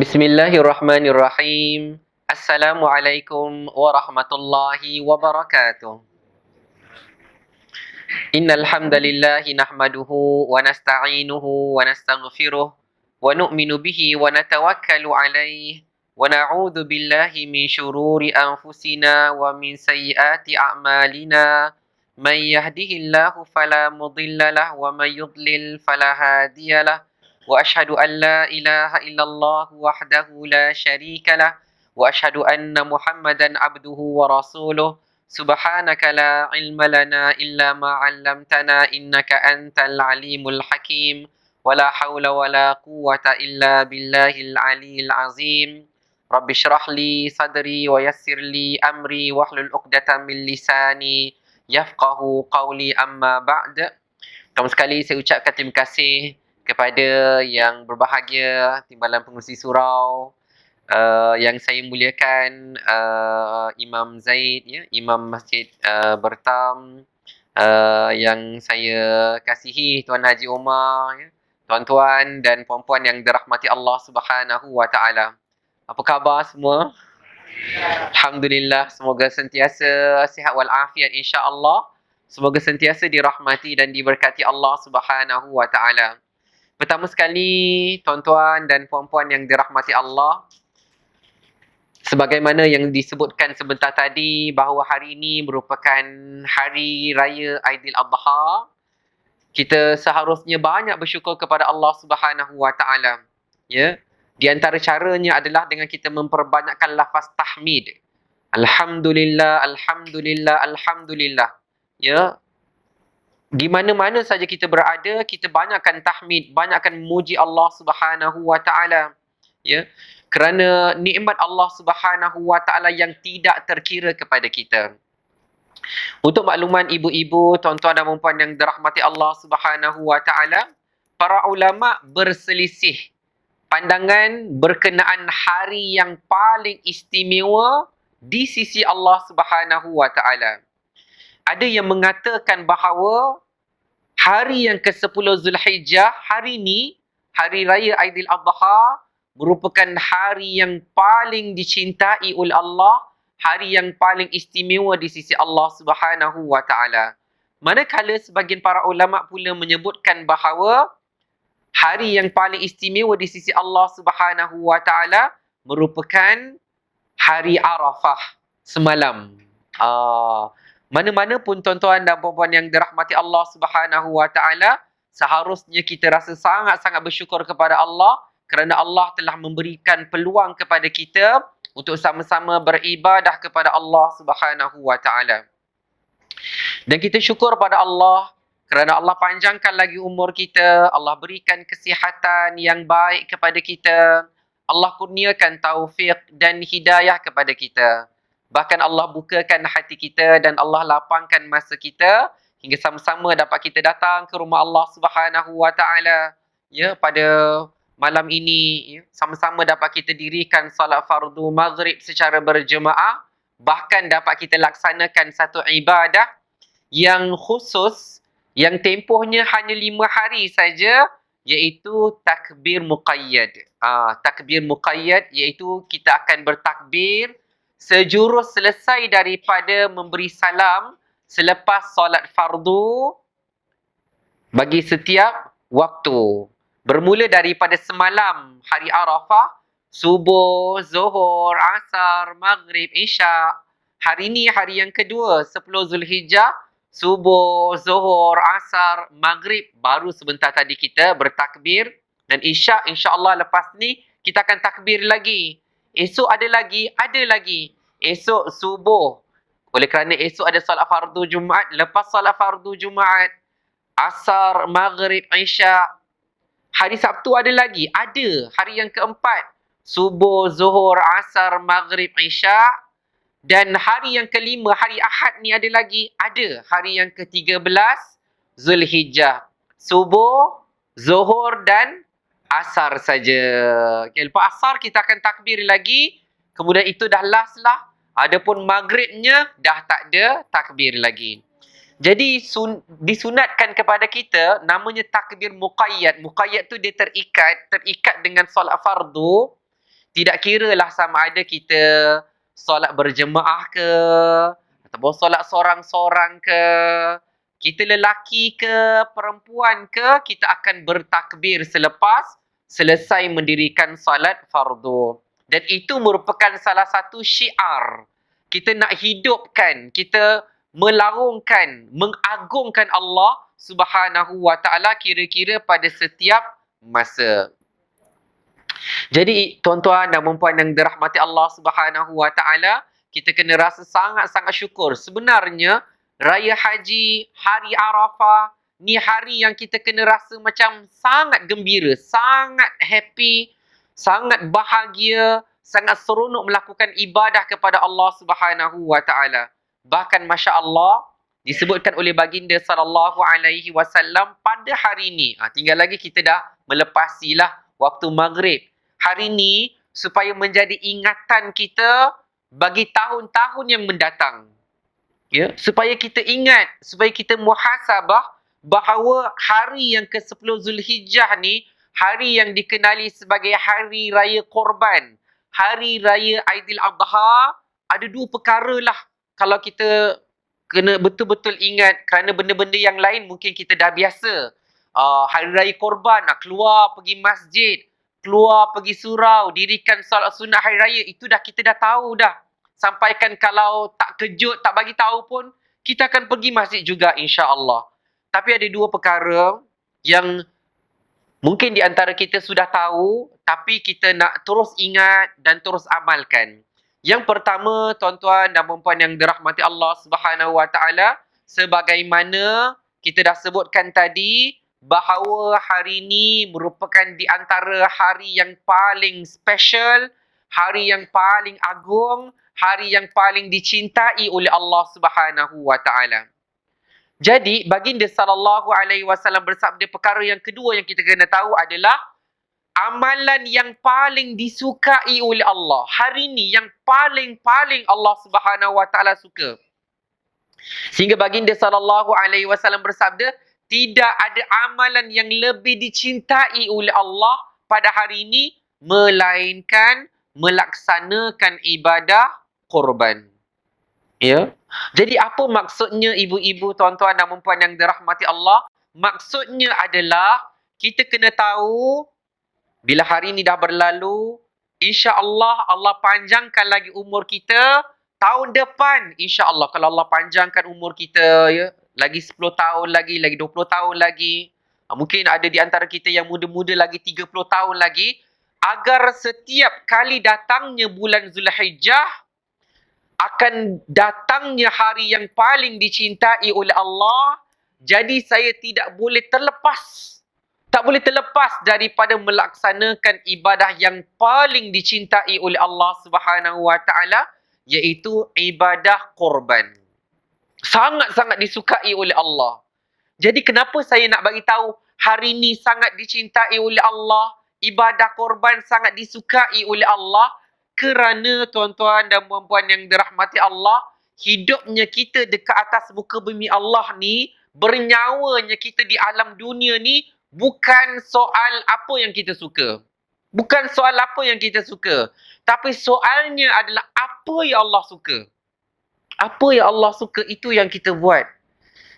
Bismillahirrahmanirrahim. Assalamualaikum warahmatullahi wabarakatuh. Innal hamdalillahi nahmaduhu wa nasta'inuhu wa nastaghfiruh wa nu'minu bihi wa natawakkalu alaihi wa na'udzu billahi min syururi anfusina wa min sayyiati a'malina. Man yahdihillahu fala mudilla lahu wa man yudlil fala hadiyalah. Wa asyhadu an la ilaha illallah wahdahu la syarika lah wa asyhadu anna Muhammadan abduhu wa rasuluh. Subhanaka la ilma lana illa ma 'allamtana innaka antal alimul hakim. Wala haula wala quwwata illa billahil aliyil azim. Rabbi shrah li sadri wa yassir li amri wahlul 'uqdatam min lisani yafqahu qawli amma ba'd. Pertama sekali saya ucapkan terima kasih kepada yang berbahagia Timbalan Pengerusi Surau, yang saya muliakan, Imam Zaid, ya, Imam Masjid Bertam, yang saya kasihi Tuan Haji Omar, ya, tuan-tuan dan puan-puan yang dirahmati Allah Subhanahu wa taala. Apa khabar semua? Alhamdulillah, semoga sentiasa sihat wal afiat insya-Allah. Semoga sentiasa dirahmati dan diberkati Allah Subhanahu wa taala. Pertama sekali, tuan-tuan dan puan-puan yang dirahmati Allah, sebagaimana yang disebutkan sebentar tadi bahawa hari ini merupakan hari raya Aidiladha, kita seharusnya banyak bersyukur kepada Allah Subhanahu wa taala. Ya. Di antara caranya adalah dengan kita memperbanyakkan lafaz tahmid. Alhamdulillah, alhamdulillah, alhamdulillah. Ya. Di mana-mana saja kita berada, kita banyakkan tahmid, banyakkan memuji Allah Subhanahu wa taala. Ya. Kerana nikmat Allah Subhanahu wa taala yang tidak terkira kepada kita. Untuk makluman ibu-ibu, tuan-tuan dan puan-puan yang dirahmati Allah Subhanahu wa taala, para ulama berselisih pandangan berkenaan hari yang paling istimewa di sisi Allah Subhanahu wa taala. Ada yang mengatakan bahawa hari yang ke-10 Zulhijjah, hari ini, hari raya Aidiladha, merupakan hari yang paling dicintai oleh Allah, hari yang paling istimewa di sisi Allah Subhanahu wa taala. Manakala sebagian para ulama pula menyebutkan bahawa hari yang paling istimewa di sisi Allah Subhanahu wa taala merupakan hari Arafah semalam. Mana-mana pun tuan-tuan dan puan-puan yang dirahmati Allah Subhanahu wa taala, seharusnya kita rasa sangat-sangat bersyukur kepada Allah kerana Allah telah memberikan peluang kepada kita untuk sama-sama beribadah kepada Allah Subhanahu wa taala. Dan kita syukur pada Allah kerana Allah panjangkan lagi umur kita, Allah berikan kesihatan yang baik kepada kita, Allah kurniakan taufik dan hidayah kepada kita. Bahkan Allah bukakan hati kita dan Allah lapangkan masa kita hingga sama-sama dapat kita datang ke rumah Allah Subhanahu wa taala, ya, pada malam ini, ya, sama-sama dapat kita dirikan solat fardu maghrib secara berjemaah, bahkan dapat kita laksanakan satu ibadah yang khusus yang tempohnya hanya 5 hari saja, iaitu takbir muqayyad. Takbir muqayyad iaitu kita akan bertakbir sejurus selesai daripada memberi salam selepas solat fardu bagi setiap waktu. Bermula daripada semalam hari Arafah, subuh, zuhur, asar, maghrib, isyak. Hari ini hari yang kedua, 10 Zulhijjah, subuh, zuhur, asar, maghrib. Baru sebentar tadi kita bertakbir. Dan isyak insya-Allah lepas ni kita akan takbir lagi. Esok ada lagi, ada lagi. Esok subuh. Oleh kerana esok ada solat fardu Jumaat, lepas solat fardu Jumaat, asar, maghrib, isyak. Hari Sabtu ada lagi, ada. Hari yang keempat, subuh, zuhur, asar, maghrib, isyak. Dan hari yang kelima, hari Ahad ni ada lagi, ada. Hari yang ke-13 Zulhijjah, subuh, zuhur dan asar saja. Okay, lepas asar kita akan takbir lagi. Kemudian itu dah last lah. Adapun maghribnya dah tak ada takbir lagi. Jadi disunatkan kepada kita namanya takbir muqayyad. Muqayyad tu dia terikat dengan solat fardu. Tidak kiralah sama ada kita solat berjemaah ke, ataupun solat sorang-sorang ke, kita lelaki ke, perempuan ke, kita akan bertakbir selepas selesai mendirikan salat fardu. Dan itu merupakan salah satu syiar. Kita nak hidupkan, kita melarungkan, mengagungkan Allah Subhanahu wa taala kira-kira pada setiap masa. Jadi tuan-tuan dan puan-puan yang dirahmati Allah Subhanahu wa taala, kita kena rasa sangat-sangat syukur. Sebenarnya Raya Haji, Hari Arafah, ni hari yang kita kena rasa macam sangat gembira, sangat happy, sangat bahagia, sangat seronok melakukan ibadah kepada Allah Subhanahu wa taala. Bahkan masya-Allah disebutkan oleh baginda sallallahu alaihi wasallam pada hari ini. Tinggal lagi kita dah melepasilah waktu maghrib. Hari ini supaya menjadi ingatan kita bagi tahun-tahun yang mendatang. Ya, supaya kita ingat, supaya kita muhasabah bahawa hari yang ke-10 Zulhijjah ni hari yang dikenali sebagai hari raya korban, hari raya Aidiladha. Ada dua perkara lah kalau kita kena betul-betul ingat, kerana benda-benda yang lain mungkin kita dah biasa. Hari raya korban, nak keluar pergi masjid, keluar pergi surau, dirikan solat sunat hari raya, itu dah kita dah tahu dah. Sampaikan kalau tak kejut, tak bagi tahu pun, kita akan pergi masjid juga insya-Allah. Tapi ada dua perkara yang mungkin di antara kita sudah tahu, tapi kita nak terus ingat dan terus amalkan. Yang pertama, tuan-tuan dan puan-puan yang dirahmati Allah Subhanahu wa taala, sebagaimana kita dah sebutkan tadi, bahawa hari ini merupakan di antara hari yang paling special, hari yang paling agung, hari yang paling dicintai oleh Allah Subhanahu wa taala. Jadi baginda sallallahu alaihi wasallam bersabda, perkara yang kedua yang kita kena tahu adalah amalan yang paling disukai oleh Allah. Hari ini yang paling-paling Allah Subhanahu wa taala suka. Sehingga baginda sallallahu alaihi wasallam bersabda, tidak ada amalan yang lebih dicintai oleh Allah pada hari ini melainkan melaksanakan ibadah korban. Ya. Jadi apa maksudnya ibu-ibu, tuan-tuan dan puan-puan yang dirahmati Allah? Maksudnya adalah kita kena tahu bila hari ini dah berlalu, insya-Allah Allah panjangkan lagi umur kita. Tahun depan insya-Allah kalau Allah panjangkan umur kita, ya, lagi 10 tahun lagi 20 tahun lagi. Mungkin ada di antara kita yang muda-muda lagi 30 tahun lagi, agar setiap kali datangnya bulan Zulhijjah akan datangnya hari yang paling dicintai oleh Allah. Jadi saya tidak boleh terlepas, tak boleh terlepas daripada melaksanakan ibadah yang paling dicintai oleh Allah Subhanahu wa taala, iaitu ibadah korban. Sangat-sangat disukai oleh Allah. Jadi kenapa saya nak bagi tahu hari ini sangat dicintai oleh Allah, ibadah korban sangat disukai oleh Allah? Kerana tuan-tuan dan puan-puan yang dirahmati Allah, hidupnya kita dekat atas muka bumi Allah ni, bernyawanya kita di alam dunia ni, bukan soal apa yang kita suka. Bukan soal apa yang kita suka. Tapi soalnya adalah apa yang Allah suka. Apa yang Allah suka, itu yang kita buat.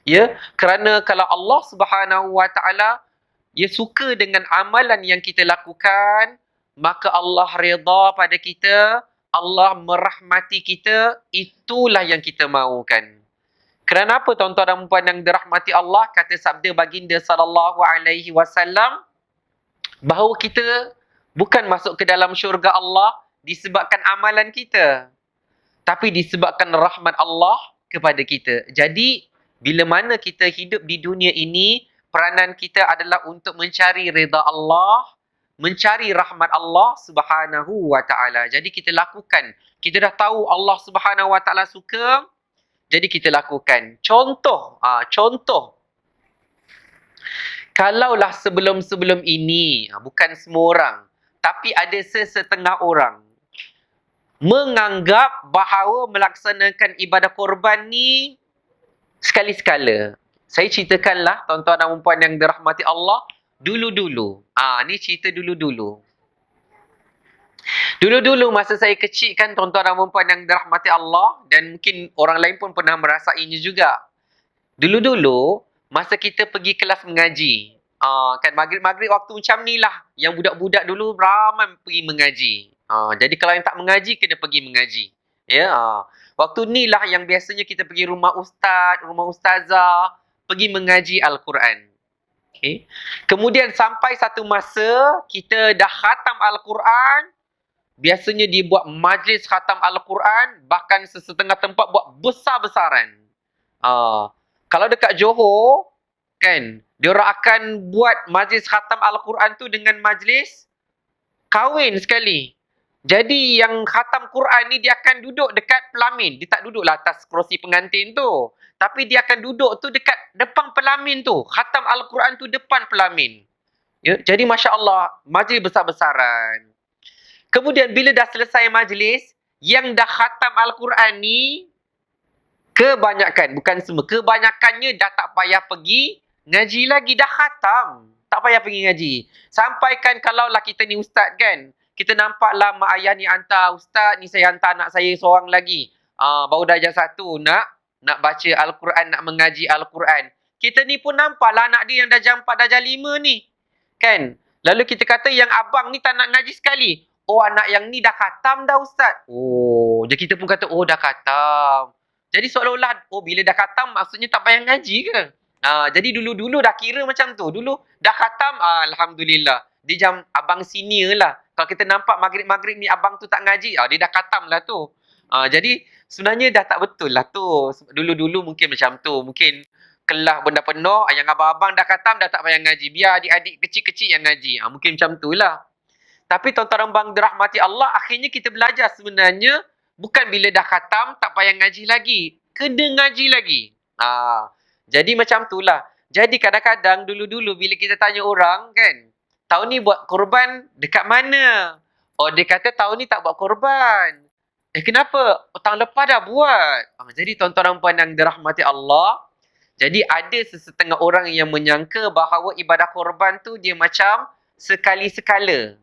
Ya, kerana kalau Allah Subhanahu wa taala dia suka dengan amalan yang kita lakukan, maka Allah redha pada kita, Allah merahmati kita, itulah yang kita mahukan. Kerana apa tuan-tuan dan puan yang dirahmati Allah? Kata sabda baginda sallallahu alaihi wasallam, bahawa kita bukan masuk ke dalam syurga Allah disebabkan amalan kita, tapi disebabkan rahmat Allah kepada kita. Jadi bila mana kita hidup di dunia ini, peranan kita adalah untuk mencari redha Allah, mencari rahmat Allah Subhanahu wa taala. Jadi kita lakukan. Kita dah tahu Allah Subhanahu wa taala suka, jadi kita lakukan. Contoh, kalaulah sebelum-sebelum ini, bukan semua orang, tapi ada sesetengah orang menganggap bahawa melaksanakan ibadah korban ni sekali-sekala. Saya ceritakanlah tuan-tuan dan puan yang dirahmati Allah, dulu-dulu. Ni cerita dulu-dulu. Dulu-dulu masa saya kecil kan tuan-tuan dan puan yang dirahmati Allah, dan mungkin orang lain pun pernah merasainya juga. Dulu-dulu masa kita pergi kelas mengaji, kan maghrib-maghrib waktu macam ni lah, yang budak-budak dulu ramai pergi mengaji. Jadi kalau yang tak mengaji kena pergi mengaji. Ya, waktu ni lah yang biasanya kita pergi rumah ustaz, rumah ustazah, pergi mengaji Al-Quran. Okay. Kemudian sampai satu masa kita dah khatam Al-Quran. Biasanya dia buat majlis khatam Al-Quran, bahkan sesetengah tempat buat besar-besaran. Kalau dekat Johor, kan, diorang akan buat majlis khatam Al-Quran tu dengan majlis kahwin sekali. Jadi yang khatam Quran ni dia akan duduk dekat pelamin. Dia tak duduklah atas kerusi pengantin tu. Tapi dia akan duduk tu dekat depan pelamin tu. Khatam Al-Quran tu depan pelamin. Ya, jadi Masya Allah, majlis besar-besaran. Kemudian bila dah selesai majlis, yang dah khatam Al-Quran ni, kebanyakan, bukan semua, kebanyakannya dah tak payah pergi ngaji lagi, dah khatam. Tak payah pergi ngaji. Sampaikan kalaulah kita ni ustaz kan, kita nampaklah mak ayah ni hantar ustaz, ni saya hantar anak saya seorang lagi. Baru darjah 1 nak baca Al-Quran, nak mengaji Al-Quran. Kita ni pun nampaklah anak dia yang darjah 4, darjah 5 ni. Kan? Lalu kita kata yang abang ni tak nak ngaji sekali. Oh, anak yang ni dah khatam dah ustaz. Oh, jadi kita pun kata, oh dah khatam. Jadi seolah-olah, oh bila dah khatam maksudnya tak payah ngaji ke? Jadi dulu-dulu dah kira macam tu. Dulu dah khatam, Alhamdulillah. Dia jam abang senior lah. Kalau kita nampak maghrib-maghrib ni abang tu tak ngaji, dia dah khatam lah tu. Jadi sebenarnya dah tak betul lah tu. Dulu-dulu mungkin macam tu. Mungkin kelas benda penuh, yang abang-abang dah khatam dah tak payah ngaji. Biar adik-adik kecil-kecil yang ngaji. Mungkin macam tu lah. Tapi tuan-tuan bang dirahmati Allah, akhirnya kita belajar sebenarnya bukan bila dah khatam tak payah ngaji lagi. Kena ngaji lagi. Jadi macam tu lah. Jadi kadang-kadang dulu-dulu bila kita tanya orang kan, tahun ni buat korban dekat mana? Oh, dia kata tahun ni tak buat korban. Kenapa? Tahun lepas dah buat. Jadi tuan-tuan dan puan yang dirahmati Allah, jadi ada sesetengah orang yang menyangka bahawa ibadah korban tu dia macam sekali-sekala.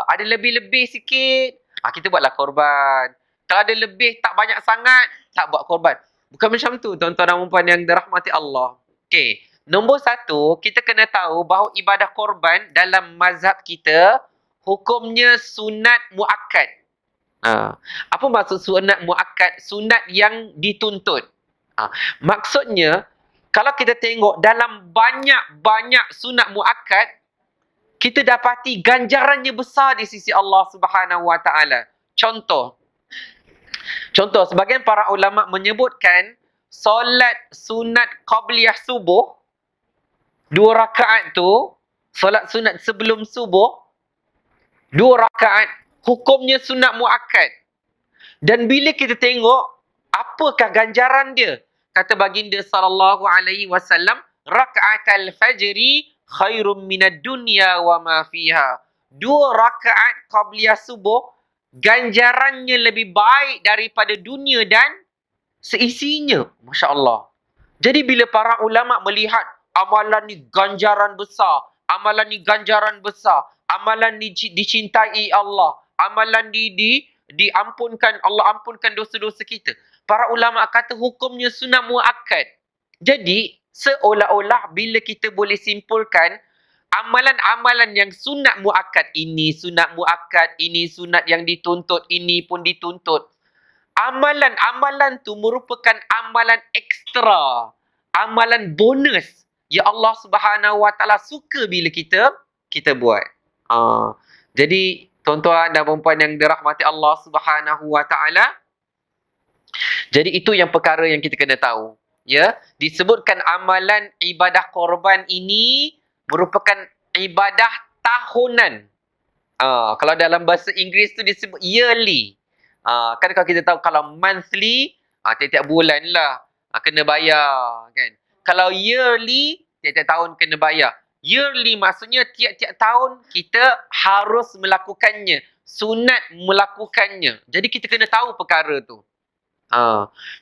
Ada lebih-lebih sikit, kita buatlah korban. Kalau ada lebih tak banyak sangat, tak buat korban. Bukan macam tu tuan-tuan dan puan yang dirahmati Allah. Okey. Nombor 1, kita kena tahu bahawa ibadah korban dalam mazhab kita hukumnya sunat muakkad. Apa maksud sunat muakkad? Sunat yang dituntut. Maksudnya kalau kita tengok dalam banyak-banyak sunat muakkad, kita dapati ganjarannya besar di sisi Allah Subhanahu Wa Taala. Contoh, sebagian para ulama menyebutkan solat sunat qabliyah subuh 2 rakaat tu, solat sunat sebelum subuh 2 rakaat, hukumnya sunat muakkad. Dan bila kita tengok apakah ganjaran dia, kata baginda sallallahu alaihi wasallam, rakaatul fajri khairum minad dunya wa ma fiha. 2 rakaat qabliyah subuh ganjarannya lebih baik daripada dunia dan seisinya. Masya Allah. Jadi bila para ulama melihat amalan ni ganjaran besar, amalan ni ganjaran besar, amalan ni dicintai Allah, amalan ni diampunkan, Allah ampunkan dosa-dosa kita, para ulama kata hukumnya sunat muakkad. Jadi seolah-olah bila kita boleh simpulkan amalan-amalan yang sunat muakkad, ini sunat muakkad, ini sunat yang dituntut, ini pun dituntut. Amalan-amalan tu merupakan amalan ekstra, amalan bonus yang Allah Subhanahu Wa Taala suka bila kita buat. Jadi tuan-tuan dan puan-puan yang dirahmati Allah Subhanahu Wa Taala, jadi itu yang perkara yang kita kena tahu. Ya, disebutkan amalan ibadah korban ini merupakan ibadah tahunan. Kalau dalam bahasa Inggeris tu disebut yearly. Kan kalau kita tahu kalau monthly, tiap-tiap bulan lah kena bayar kan. Kalau yearly, tiap-tiap tahun kena bayar. Yearly maksudnya tiap-tiap tahun kita harus melakukannya, sunat melakukannya. Jadi kita kena tahu perkara tu.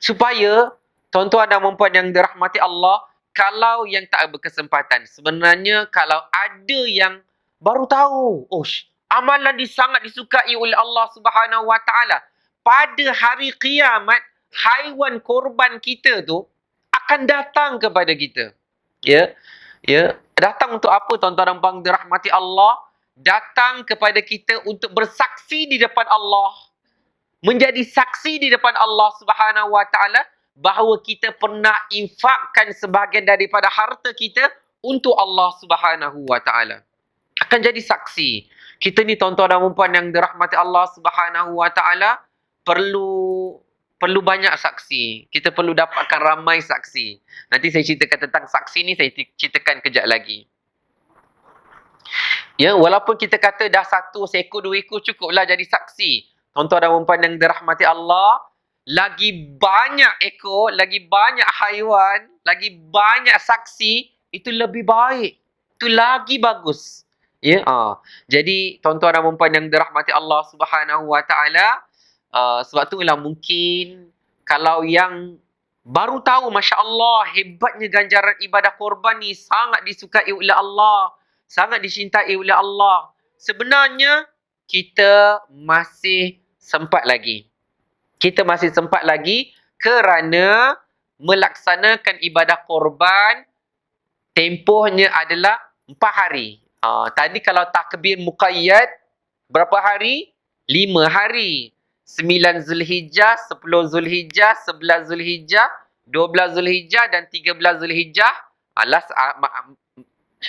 Supaya tuan-tuan dan puan yang dirahmati Allah, kalau yang tak berkesempatan, sebenarnya kalau ada yang baru tahu, Amalan sangat disukai oleh Allah Subhanahu Wa Taala. Pada hari kiamat, haiwan korban kita tu akan datang kepada kita. Ya. Ya, datang untuk apa tuan-tuan dan puan dirahmati Allah? Datang kepada kita untuk bersaksi di depan Allah. Menjadi saksi di depan Allah Subhanahu Wa Taala bahawa kita pernah infakkan sebahagian daripada harta kita untuk Allah Subhanahu Wa Taala. Akan jadi saksi. Kita ni tuan-tuan dan puan yang dirahmati Allah Subhanahu Wa Taala perlu banyak saksi. Kita perlu dapatkan ramai saksi. Nanti saya ceritakan tentang saksi ni, saya ceritakan kejap lagi. Ya, walaupun kita kata dah 1 seekor 2 ekor cukuplah jadi saksi. Tuan-tuan dan puan yang dirahmati Allah, lagi banyak ekor, lagi banyak haiwan, lagi banyak saksi, itu lebih baik. Itu lagi bagus. Ya, jadi tuan-tuan dan puan yang dirahmati Allah Subhanahu Wa Taala, sebab itulah mungkin kalau yang baru tahu, Masya Allah, hebatnya ganjaran ibadah korban ni sangat disukai oleh Allah, sangat dicintai oleh Allah. Sebenarnya, kita masih sempat lagi. Kita masih sempat lagi kerana melaksanakan ibadah korban tempohnya adalah 4 hari. Tadi kalau takbir muqayyad, berapa hari? 5 hari. 9 Zulhijjah, 10 Zulhijjah, 11 Zulhijjah, 12 Zulhijjah dan 13 Zulhijjah.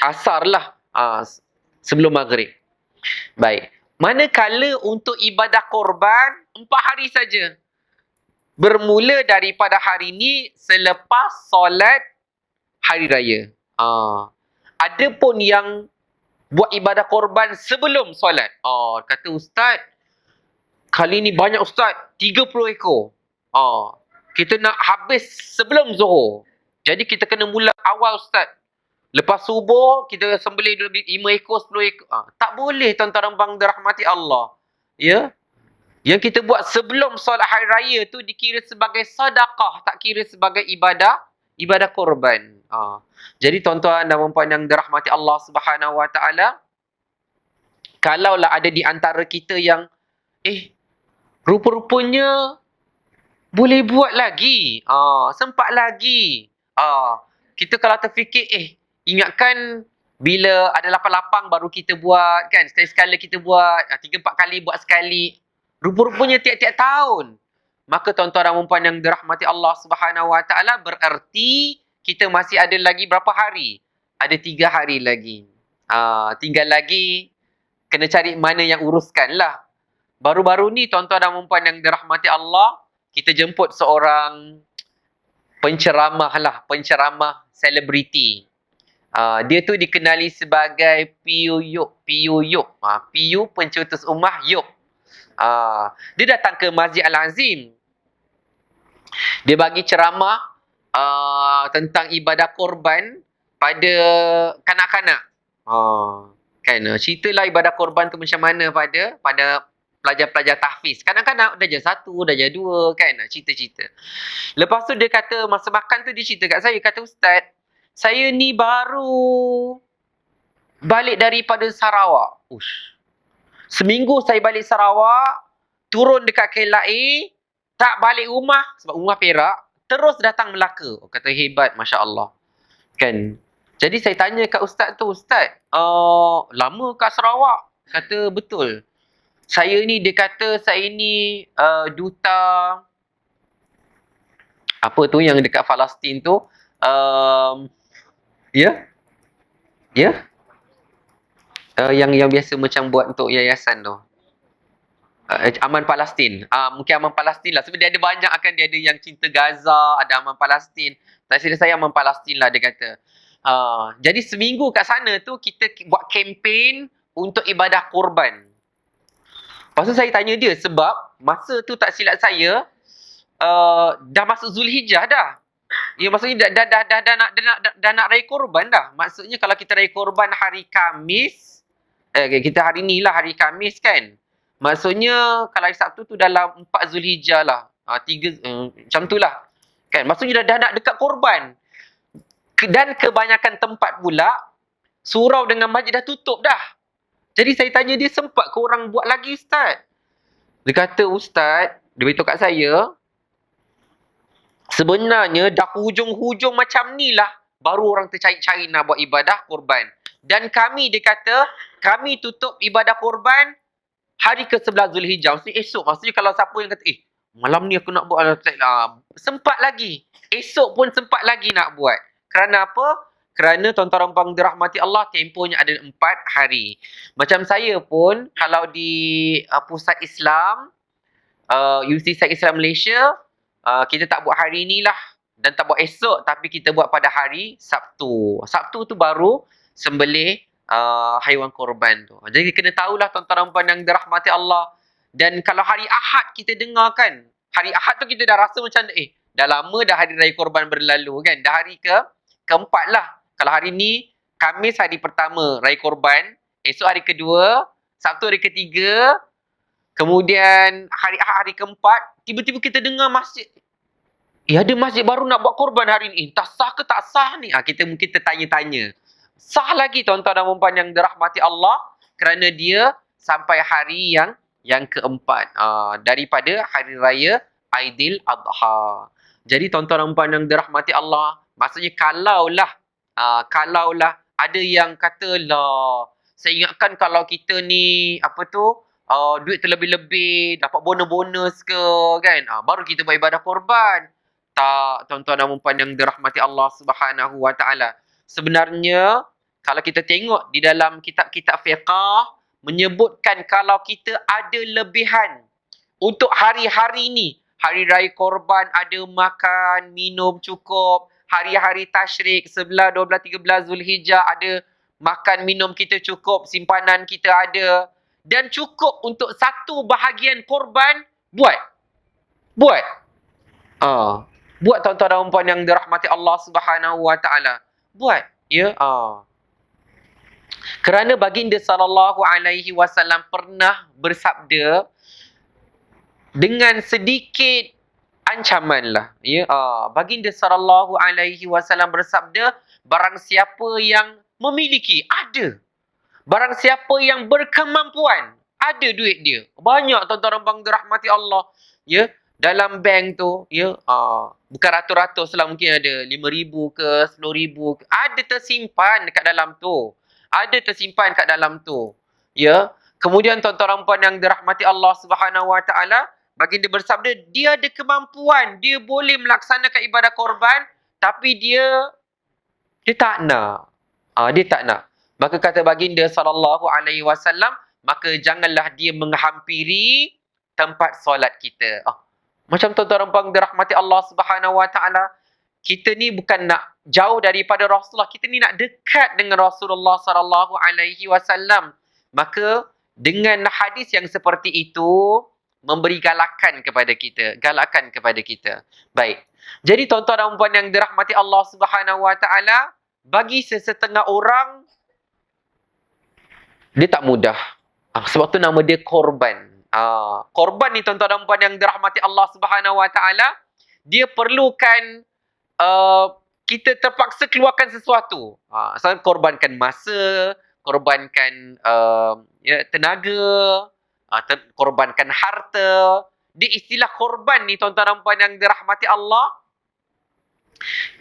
Asar lah. Sebelum maghrib. Baik. Manakala untuk ibadah korban, 4 hari saja. Bermula daripada hari ini selepas solat hari raya. Ada pun yang buat ibadah korban sebelum solat. Kata Ustaz, kali ni banyak Ustaz, 30 ekor. Kita nak habis sebelum Zuhur. Jadi kita kena mula awal Ustaz. Lepas subuh, kita sembelih 5 ekor, 10 ekor. Tak boleh tuan-tuan dan puan dirahmati Allah. Ya. Yang kita buat sebelum solat hari raya tu dikira sebagai sedekah, tak kira sebagai ibadah korban. Jadi tuan-tuan dan puan yang dirahmati Allah Subhanahu Wa Taala, kalaulah ada di antara kita yang rupa-rupanya boleh buat lagi. Sempat lagi. Kita kalau terfikir, ingatkan bila ada lapang-lapang baru kita buat, kan? Sekali-sekala kita buat, 3-4 kali buat sekali. Rupa-rupanya tiap-tiap tahun. Maka tuan-tuan dan puan yang dirahmati Allah Subhanahu Wa Taala, bererti kita masih ada lagi berapa hari? Ada 3 hari lagi. Tinggal lagi, kena cari mana yang uruskan lah. Baru-baru ni tuan-tuan dan puan yang dirahmati Allah, kita jemput seorang penceramah selebriti. Dia tu dikenali sebagai Piyu Yuk. Piyu pencetus ummah Yuk. Dia datang ke Masjid Al-Azim. Dia bagi ceramah tentang ibadah korban pada kanak-kanak. Kan, ceritalah ibadah korban tu macam mana pada pelajar-pelajar tahfiz. Kadang-kadang darjah 1, darjah 2, kan, cerita-cerita. Lepas tu dia kata, masa makan tu dia cerita kat saya, kata Ustaz, saya ni baru balik daripada Sarawak. Seminggu saya balik Sarawak, turun dekat KLIA, tak balik rumah, sebab rumah Perak, terus datang Melaka. Kata hebat, Masya Allah. Kan? Jadi saya tanya kat Ustaz tu, Ustaz, lama kat Sarawak? Kata betul. Dia kata saya ni duta apa tu yang dekat Palestin tu, yang biasa macam buat untuk yayasan tu, Aman Palestin. Mungkin Aman Palestin lah, sebab dia ada banyak, dia ada yang cinta Gaza, ada Aman Palestin. Tak silap saya Aman Palestin lah dia kata. Jadi seminggu kat sana tu kita buat kempen untuk ibadah korban. Lepas tu saya tanya dia, sebab masa tu tak silap saya dah masuk Zulhijjah dah. Ya, maksudnya dah nak raya korban dah. Maksudnya kalau kita raya korban hari Khamis, kita hari ni lah hari Khamis kan. Maksudnya kalau hari Sabtu tu dalam 4 Zulhijjah lah. 3 macam tu lah. Kan, maksudnya dah nak dekat korban. Dan kebanyakan tempat pula surau dengan masjid dah tutup dah. Jadi saya tanya dia, sempat ke orang buat lagi Ustaz? Dia kata, Ustaz, dia beritahu kat saya, sebenarnya dah hujung-hujung macam ni lah baru orang tercari-cari nak buat ibadah korban. Dan kami, dia kata, kami tutup ibadah korban hari ke-11 Zulhijjah. Maksudnya esok. Maksudnya kalau siapa yang kata, malam ni aku nak buat, sempat lagi. Esok pun sempat lagi nak buat. Kerana apa? Kerana tuan-tuan dan puan dirahmati Allah, tempohnya ada 4 hari. Macam saya pun, kalau di pusat Islam, Universiti Islam Malaysia, kita tak buat hari ni lah. Dan tak buat esok, tapi kita buat pada hari Sabtu. Sabtu tu baru sembelih haiwan korban tu. Jadi kena tahulah tuan-tuan dan puan yang dirahmati Allah. Dan kalau hari Ahad kita dengar kan, hari Ahad tu kita dah rasa macam dah lama dah hari raya korban berlalu kan. Dah hari keempat lah. Kalau hari ni Khamis hari pertama raya korban, esok hari kedua, Sabtu hari ketiga, kemudian hari Ahad hari keempat, tiba-tiba kita dengar masjid, ada masjid baru nak buat korban hari ni. Tak sah ke tak sah ni? Kita mungkin tertanya-tanya. Sah lagi tuan-tuan dan puan yang dirahmati Allah, kerana dia sampai hari yang keempat daripada hari raya Aidil Adha. Jadi tuan-tuan dan puan yang dirahmati Allah, maksudnya kalaulah ada yang kata lah, saya ingatkan kalau kita ni duit terlebih-lebih, dapat bonus-bonus ke kan, baru kita buat ibadah korban. Tak, tuan-tuan dan puan yang dirahmati Allah Subhanahu wa taala. Sebenarnya kalau kita tengok di dalam kitab-kitab fiqh menyebutkan kalau kita ada lebihan untuk hari-hari ni, hari raya korban ada makan, minum cukup, hari-hari tasyrik 11, 12, 13 Zulhijjah ada makan, minum kita cukup, simpanan kita ada, dan cukup untuk satu bahagian korban, buat. Buat tuan-tuan dan puan yang dirahmati Allah Subhanahu wa taala. Buat, ya. Kerana baginda sallallahu alaihi wasallam pernah bersabda dengan sedikit ancaman lah, ya. Baginda sallallahu alaihi wasallam bersabda, barang siapa yang memiliki, barang siapa yang berkemampuan, ada duit dia, banyak tuan-tuan dan puan dirahmati Allah, ya, dalam bank tu, ya, bukan ratus-ratus lah, mungkin ada 5,000 ke 10,000 ke, ada tersimpan dekat dalam tu. Ya. Kemudian tuan-tuan dan puan yang dirahmati Allah Subhanahu wa taala, baginda bersabda, dia ada kemampuan, dia boleh melaksanakan ibadah korban, tapi dia tak nak. Maka kata baginda sallallahu alaihi wasallam, maka janganlah dia menghampiri tempat solat kita. Macam tuan-tuan dan puan dirahmati Allah Subhanahu wa taala, kita ni bukan nak jauh daripada Rasulullah, kita ni nak dekat dengan Rasulullah sallallahu alaihi wasallam. Maka dengan hadis yang seperti itu memberi galakan kepada kita. Baik. Jadi tuan-tuan dan puan yang dirahmati Allah Subhanahu wa taala, bagi sesetengah orang dia tak mudah. Sebab tu nama dia korban. Korban ni tuan-tuan dan puan yang dirahmati Allah Subhanahu wa taala, dia perlukan kita terpaksa keluarkan sesuatu. Korbankan masa, korbankan tenaga, korbankan harta. Dia istilah korban ni tuan-tuan dan puan yang dirahmati Allah,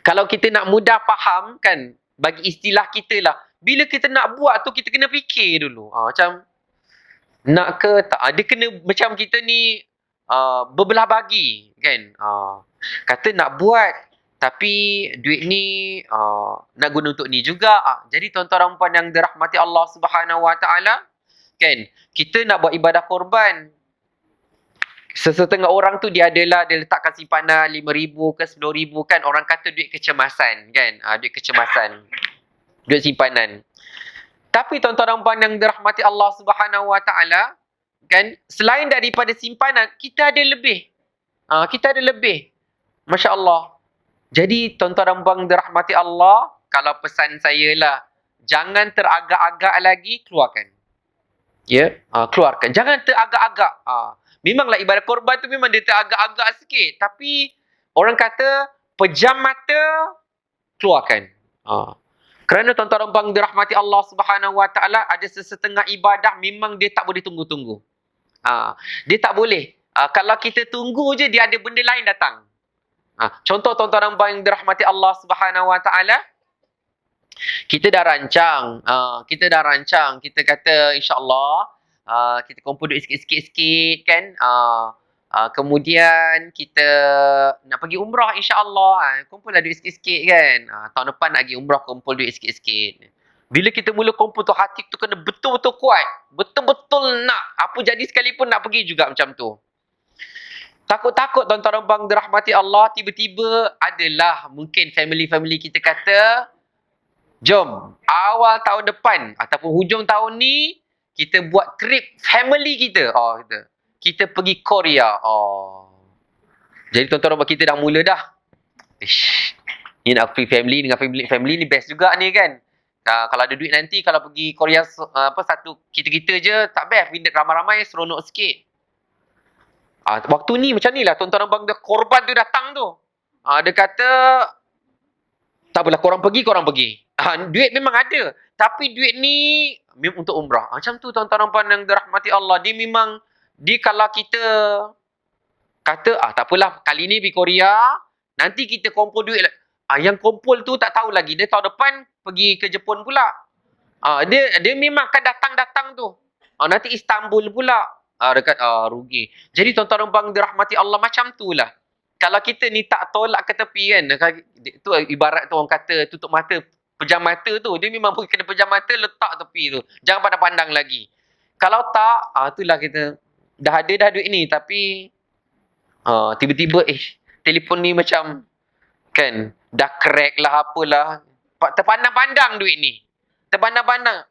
kalau kita nak mudah faham kan, bagi istilah kita lah, bila kita nak buat tu kita kena fikir dulu. Macam nak ke tak? Dia kena macam kita ni berbelah bagi kan. Kata nak buat, tapi duit ni nak guna untuk ni juga. Jadi tuan-tuan dan puan yang dirahmati Allah Subhanahu wa taala kan, kita nak buat ibadah korban, sesetengah orang tu dia letakkan simpanan 5,000 ke 10,000 kan, orang kata duit kecemasan kan, duit simpanan. Tapi tuan-tuan dan puan yang dirahmati Allah Subhanahu wa taala kan, selain daripada simpanan, kita ada lebih. Masya-Allah. Jadi tuan-tuan dan puan dirahmati Allah, kalau pesan saya lah, jangan teragak-agak lagi, keluarkan. Ya, keluarkan. Jangan teragak-agak. Memanglah ibadah korban tu memang dia teragak-agak sikit, tapi orang kata pejam mata, keluarkan. Kerana tuan-tuan dan puan dirahmati Allah Subhanahu Wa Taala, ada sesetengah ibadah memang dia tak boleh tunggu-tunggu. Dia tak boleh. Kalau kita tunggu je, dia ada benda lain datang. Contoh tuan-tuan dan puan dirahmati Allah Subhanahu Wa Taala, kita dah rancang, kita kata insya-Allah kita kumpul duit sikit-sikit kan. Kemudian kita nak pergi umrah insya-Allah, kumpullah duit sikit-sikit kan. Tahun depan nak pergi umrah, kumpul duit sikit-sikit. Bila kita mula kumpul tu, hati tu kena betul-betul kuat. Betul-betul nak. Apa jadi sekalipun nak pergi juga macam tu. Takut-takut tuan-tuan dan puan dirahmati Allah, tiba-tiba adalah mungkin family-family kita kata, jom awal tahun depan ataupun hujung tahun ni kita buat trip family kita. Kita pergi Korea. Jadi tuan-tuan dan kita dah mula dah. Ni nak free family dengan family ni best juga ni kan. Kalau ada duit nanti, kalau pergi Korea satu kita-kita je tak best, ramai-ramai seronok sikit. Waktu ni macam ni lah tuan-tuan dan puan, korban tu datang tu. Dia kata tak apalah, korang pergi. Duit memang ada, tapi duit ni memang untuk umrah. Macam tu tuan-tuan dan puan yang dirahmati Allah. Dia kalau kita kata tak apalah, kali ni pergi Korea, nanti kita kumpul duit. Yang kumpul tu tak tahu lagi, dia tahun depan pergi ke Jepun pula. Dia memang akan datang tu. Nanti Istanbul pula. Dekat rugi. Jadi tuan-tuan dan puan dirahmati Allah, macam tu lah. Kalau kita ni tak tolak ke tepi kan, tu ibarat tu orang kata tutup mata, pejam mata tu, dia memang kena pejam mata, letak tepi tu, jangan pandang-pandang lagi. Kalau tak, itulah kita dah ada dah duit ni, tapi tiba-tiba telefon ni macam kan dah crack lah, apalah, terpandang-pandang duit ni, terpandang-pandang.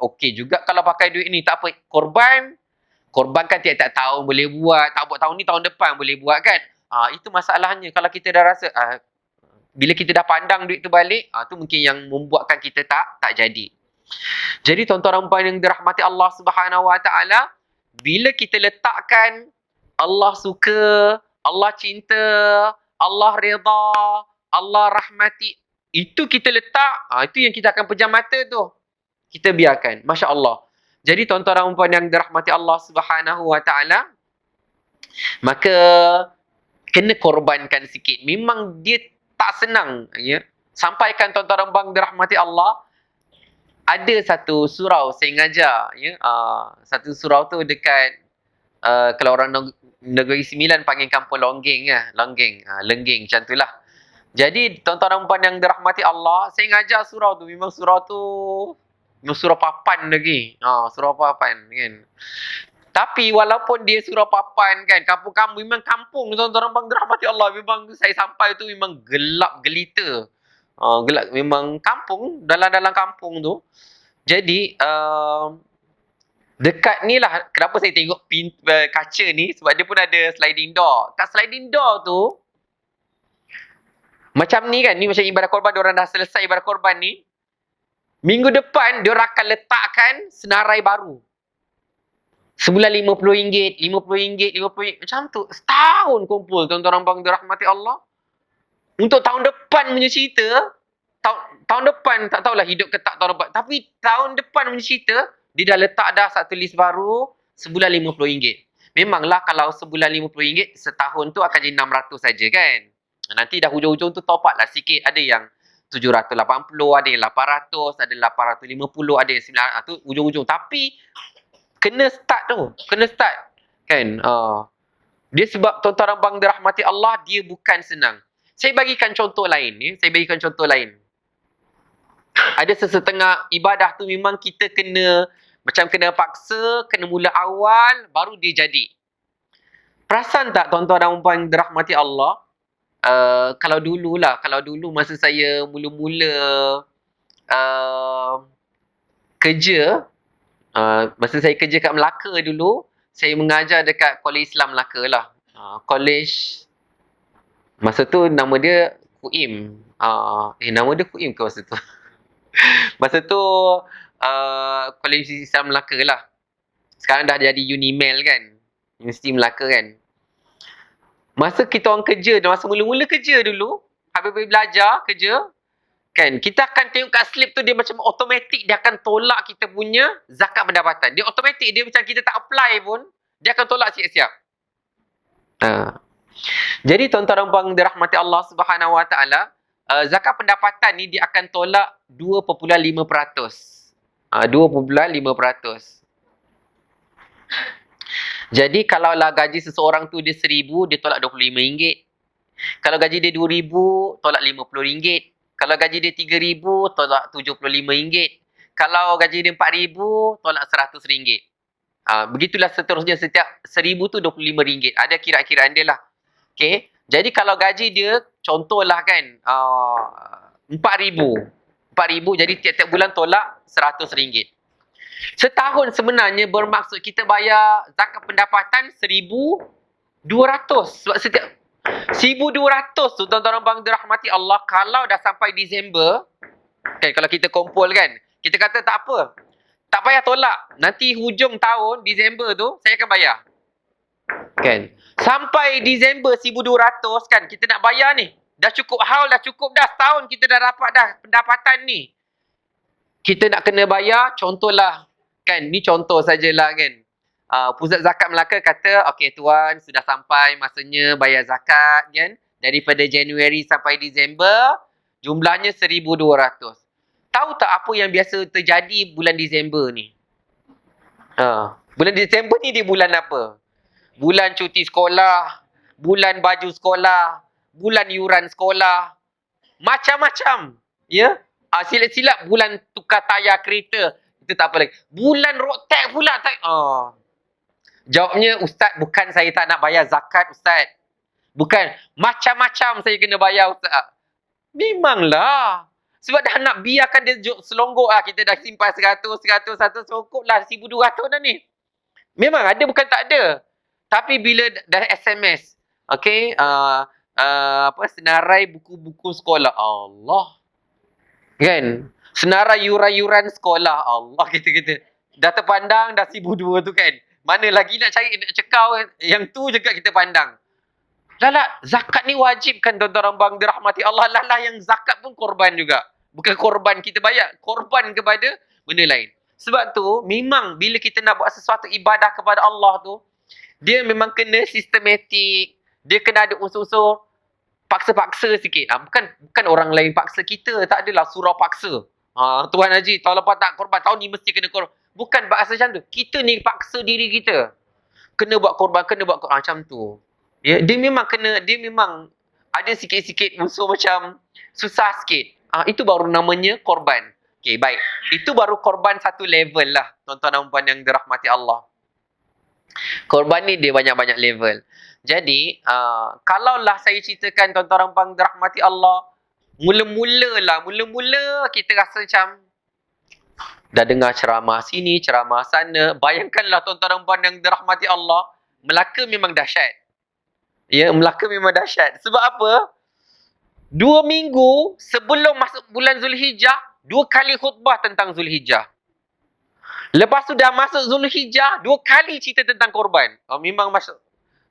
Okey juga kalau pakai duit ni, tak apa, korban kan tiap-tiap tahun boleh buat, tak buat tahun ni, tahun depan boleh buat kan. Itu masalahnya. Kalau kita dah rasa bila kita dah pandang duit tu balik, tu mungkin yang membuatkan kita tak jadi. Jadi tuan-tuan dan puan yang dirahmati Allah Subhanahu Wa Taala, bila kita letakkan Allah suka, Allah cinta, Allah redha, Allah rahmati, itu kita letak, itu yang kita akan pejam mata tu. Kita biarkan. Masya-Allah. Jadi tuan-tuan dan puan yang dirahmati Allah Subhanahu Wa Taala, maka kena korbankan sikit. Memang dia tak senang ya. Sampaikan tuan-tuan dan puan dirahmati Allah, ada satu surau saya ngajar ya. Satu surau tu dekat kalau orang Negeri Sembilan panggil kampung Longgeng lah. Lenggeng macam itulah. Jadi tuan-tuan dan puan yang dirahmati Allah, saya ngajar surau tu, memang surau tu memang surau papan lagi. Surau papan kan. Tapi walaupun dia surau papan kan, kampung-kampung, memang kampung tuan-tuan dan puan dirahmati Allah, memang saya sampai tu memang gelap gelita. Gelap, memang kampung, dalam kampung tu. Jadi dekat ni lah kenapa saya tengok kaca ni, sebab dia pun ada sliding door. Kat sliding door tu macam ni kan, ni macam ibadah korban, diorang dah selesai ibadah korban ni. Minggu depan diorang akan letakkan senarai baru. Sebulan RM50, RM50, macam tu. Setahun kumpul tuan-tuan dan puan dirahmati Allah. Untuk tahun depan punya cerita, tahun depan tak tahulah hidup ke tak tahun depan, tapi tahun depan punya cerita, dia dah letak dah satu list baru, sebulan RM50. Memanglah kalau sebulan RM50, setahun tu akan jadi 600 saja kan. Nanti dah hujung-hujung tu top up lah sikit. Ada yang 780, ada yang 800, ada 850, ada yang 900, tu hujung-hujung. Tapi kena start kan. Dia sebab tuan-tuan dan puan dirahmati Allah, dia bukan senang. Saya bagikan contoh lain ya. Ada sesetengah ibadah tu memang kita kena paksa, kena mula awal baru dia jadi. Perasan tak tuan-tuan dan puan dirahmati Allah? Kalau dulu masa saya mula-mula kerja, masa saya kerja kat Melaka dulu, saya mengajar dekat Kolej Islam Melaka lah. Kolej masa tu nama dia Kuim. Nama dia Kuim ke masa tu? Masa tu Kolej Islam Melaka lah. Sekarang dah jadi Unimel kan, Universiti Melaka kan. Masa kita orang kerja, masa mula-mula kerja dulu, habis belajar kerja, Kan, kita akan tengok kat slip tu dia macam automatik dia akan tolak kita punya zakat pendapatan. Dia automatik, dia macam kita tak apply pun, dia akan tolak siap-siap. Jadi tuan-tuan dan puan dirahmati Allah Subhanahu Wa Taala, zakat pendapatan ni dia akan tolak 2.5%. 2.5%. Jadi kalaulah gaji seseorang tu dia 1,000, dia tolak RM25. Kalau gaji dia RM2,000, tolak RM50. Kalau gaji dia RM3,000, tolak RM75. Kalau gaji dia RM4,000, tolak RM100. Begitulah seterusnya, setiap 1,000 tu RM25. Ada kira-kiraan dia lah. Okay. Jadi kalau gaji dia, contohlah kan, RM4,000. RM4,000, jadi tiap-tiap bulan tolak RM100. Setahun sebenarnya bermaksud kita bayar zakat pendapatan RM1,200. Sebab setiap RM1,200 tu tuan-tuan bang dirahmati Allah, kalau dah sampai Disember, kan, kalau kita kumpul kan, kita kata tak apa, tak payah tolak, nanti hujung tahun Disember tu saya akan bayar. Kan? Sampai Disember 1,200 kan, kita nak bayar ni. Dah cukup haul, dah cukup dah setahun kita dah dapat dah pendapatan ni. Kita nak kena bayar, contohlah kan, ni contoh sajalah kan. Pusat Zakat Melaka kata, okey tuan, sudah sampai masanya bayar zakat kan. Daripada Januari sampai Disember, jumlahnya 1,200. Tahu tak apa yang biasa terjadi bulan Disember ni? Bulan Disember ni dia bulan apa? Bulan cuti sekolah, bulan baju sekolah, bulan yuran sekolah, macam-macam. Ya? Silap-silap bulan tukar tayar kereta, itu tak apa lagi. Bulan road tax pula tak. Jawabnya, Ustaz, bukan saya tak nak bayar zakat, Ustaz. Bukan, macam-macam saya kena bayar, Ustaz. Memanglah. Sebab dah nak biarkan dia selonggok lah. Kita dah simpan 100, cukup lah 1,200 dah ni. Memang ada, bukan tak ada. Tapi bila dah SMS, okay, senarai buku-buku sekolah, Allah. Kan? Senarai yuran-yuran sekolah, Allah, kita dah terpandang dah 1,200 tu kan. Mana lagi nak cari, nak cekau, yang tu juga kita pandang. Lala, zakat ni wajib kan tuan-tuan bang dirahmati Allah. Lala, yang zakat pun korban juga. Bukan korban kita bayar, korban kepada benda lain. Sebab tu, memang bila kita nak buat sesuatu ibadah kepada Allah tu, dia memang kena sistematik. Dia kena ada unsur-unsur paksa-paksa sikit. Bukan orang lain paksa kita. Tak adalah surau paksa. Tuan Haji, tahun lepas tak korban, tahun ni mesti kena korban. Bukan bahasa macam tu. Kita ni paksa diri kita. Kena buat korban, macam tu. Ya, dia memang ada sikit-sikit unsur macam susah sikit. Itu baru namanya korban. Okey, baik. Itu baru korban satu level lah, tuan-tuan dan puan yang dirahmati Allah. Korban ni dia banyak-banyak level. Jadi, kalaulah saya ceritakan tuan-tuan dan puan dirahmati Allah, mula-mula kita rasa macam dah dengar ceramah sini, ceramah sana. Bayangkanlah tuan-tuan dan puan yang dirahmati Allah, Melaka memang dahsyat. Ya, Melaka memang dahsyat. Sebab apa? 2 minggu sebelum masuk bulan Zulhijjah, 2 kali khutbah tentang Zulhijjah. Lepas tu dah masuk Zulhijjah, 2 kali cerita tentang korban.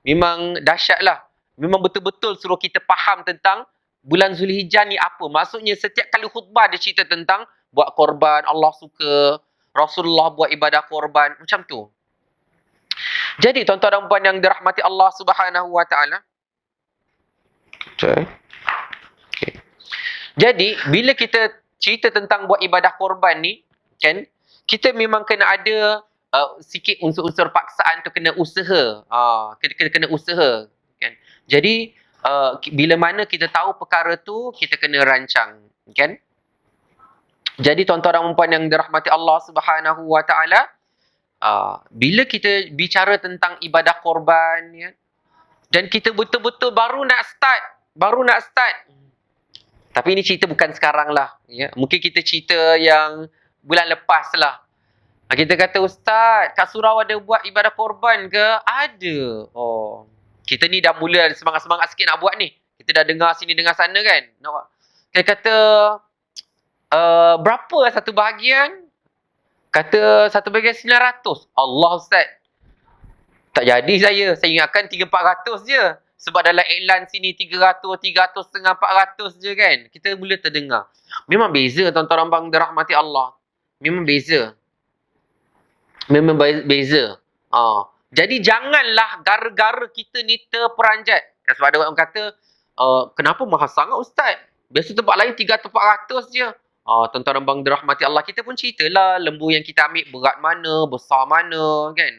Memang dahsyat lah. Memang betul-betul suruh kita faham tentang bulan Zulhijjah ni apa. Maksudnya setiap kali khutbah dia cerita tentang buat korban, Allah suka, Rasulullah buat ibadah korban, macam tu. Jadi tuan-tuan dan puan yang dirahmati Allah Subhanahu Wa Taala. Okay. Jadi bila kita cerita tentang buat ibadah korban ni, kan, kita memang kena ada sikit unsur-unsur paksaan tu, kena usaha. Kena usaha, kan. Jadi bila mana kita tahu perkara tu, kita kena rancang, kan. Jadi tuan-tuan dan puan yang dirahmati Allah Subhanahu Wa Taala, bila kita bicara tentang ibadah korban, ya, dan kita betul-betul baru nak start. Tapi ini cerita bukan sekarang lah, ya. Mungkin kita cerita yang bulan lepas lah. Kita kata, Ustaz, kat surau ada buat ibadah korban ke? Ada. Oh, kita ni dah mula semangat-semangat sikit nak buat ni. Kita dah dengar sini, dengar sana kan. Kita kata, berapa satu bahagian? Kata satu bahagian 900. Allah, Ustaz. Tak jadi saya. Saya ingatkan 300-400 je. Sebab dalam iklan sini 300, 300 setengah, 400 je kan. Kita mula terdengar. Memang beza tuan-tuan abang dirahmati Allah. Memang beza. Memang beza. Jadi janganlah gara-gara kita ni terperanjat. Sebab ada orang kata, kenapa mahal sangat ustaz? Biasa tempat lain 300, 400 je. Tuan-tuan abang dirahmati Allah, kita pun ceritalah lembu yang kita ambil berat mana, besar mana kan.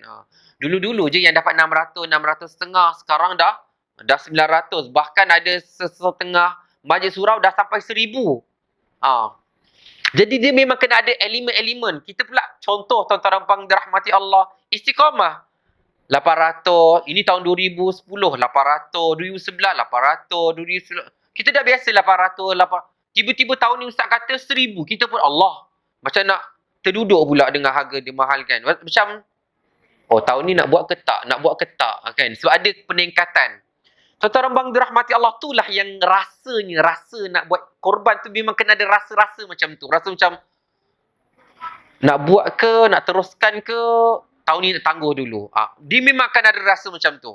Dulu-dulu je yang dapat 600, 600 setengah. Sekarang dah 900. Bahkan ada setengah majlis surau dah sampai 1000. Jadi dia memang kena ada elemen-elemen. Kita pula contoh tuan-tuan abang dirahmati Allah, istiqamah. 800, ini tahun 2010, 800, 2011, 800, 2011. Kita dah biasa 800, 800. Tiba-tiba tahun ni ustaz kata 1000. Kita pun Allah. Macam nak terduduk pula dengan harga dia mahal kan. Macam, tahun ni nak buat ke tak? Nak buat ke tak? Kan? Sebab ada peningkatan. Tuan-tuan abang dirahmati Allah, itulah yang rasa nak buat korban tu memang kena ada rasa-rasa macam tu. Rasa macam, nak buat ke, nak teruskan ke, tahun ni nak tangguh dulu. Dia memang akan ada rasa macam tu.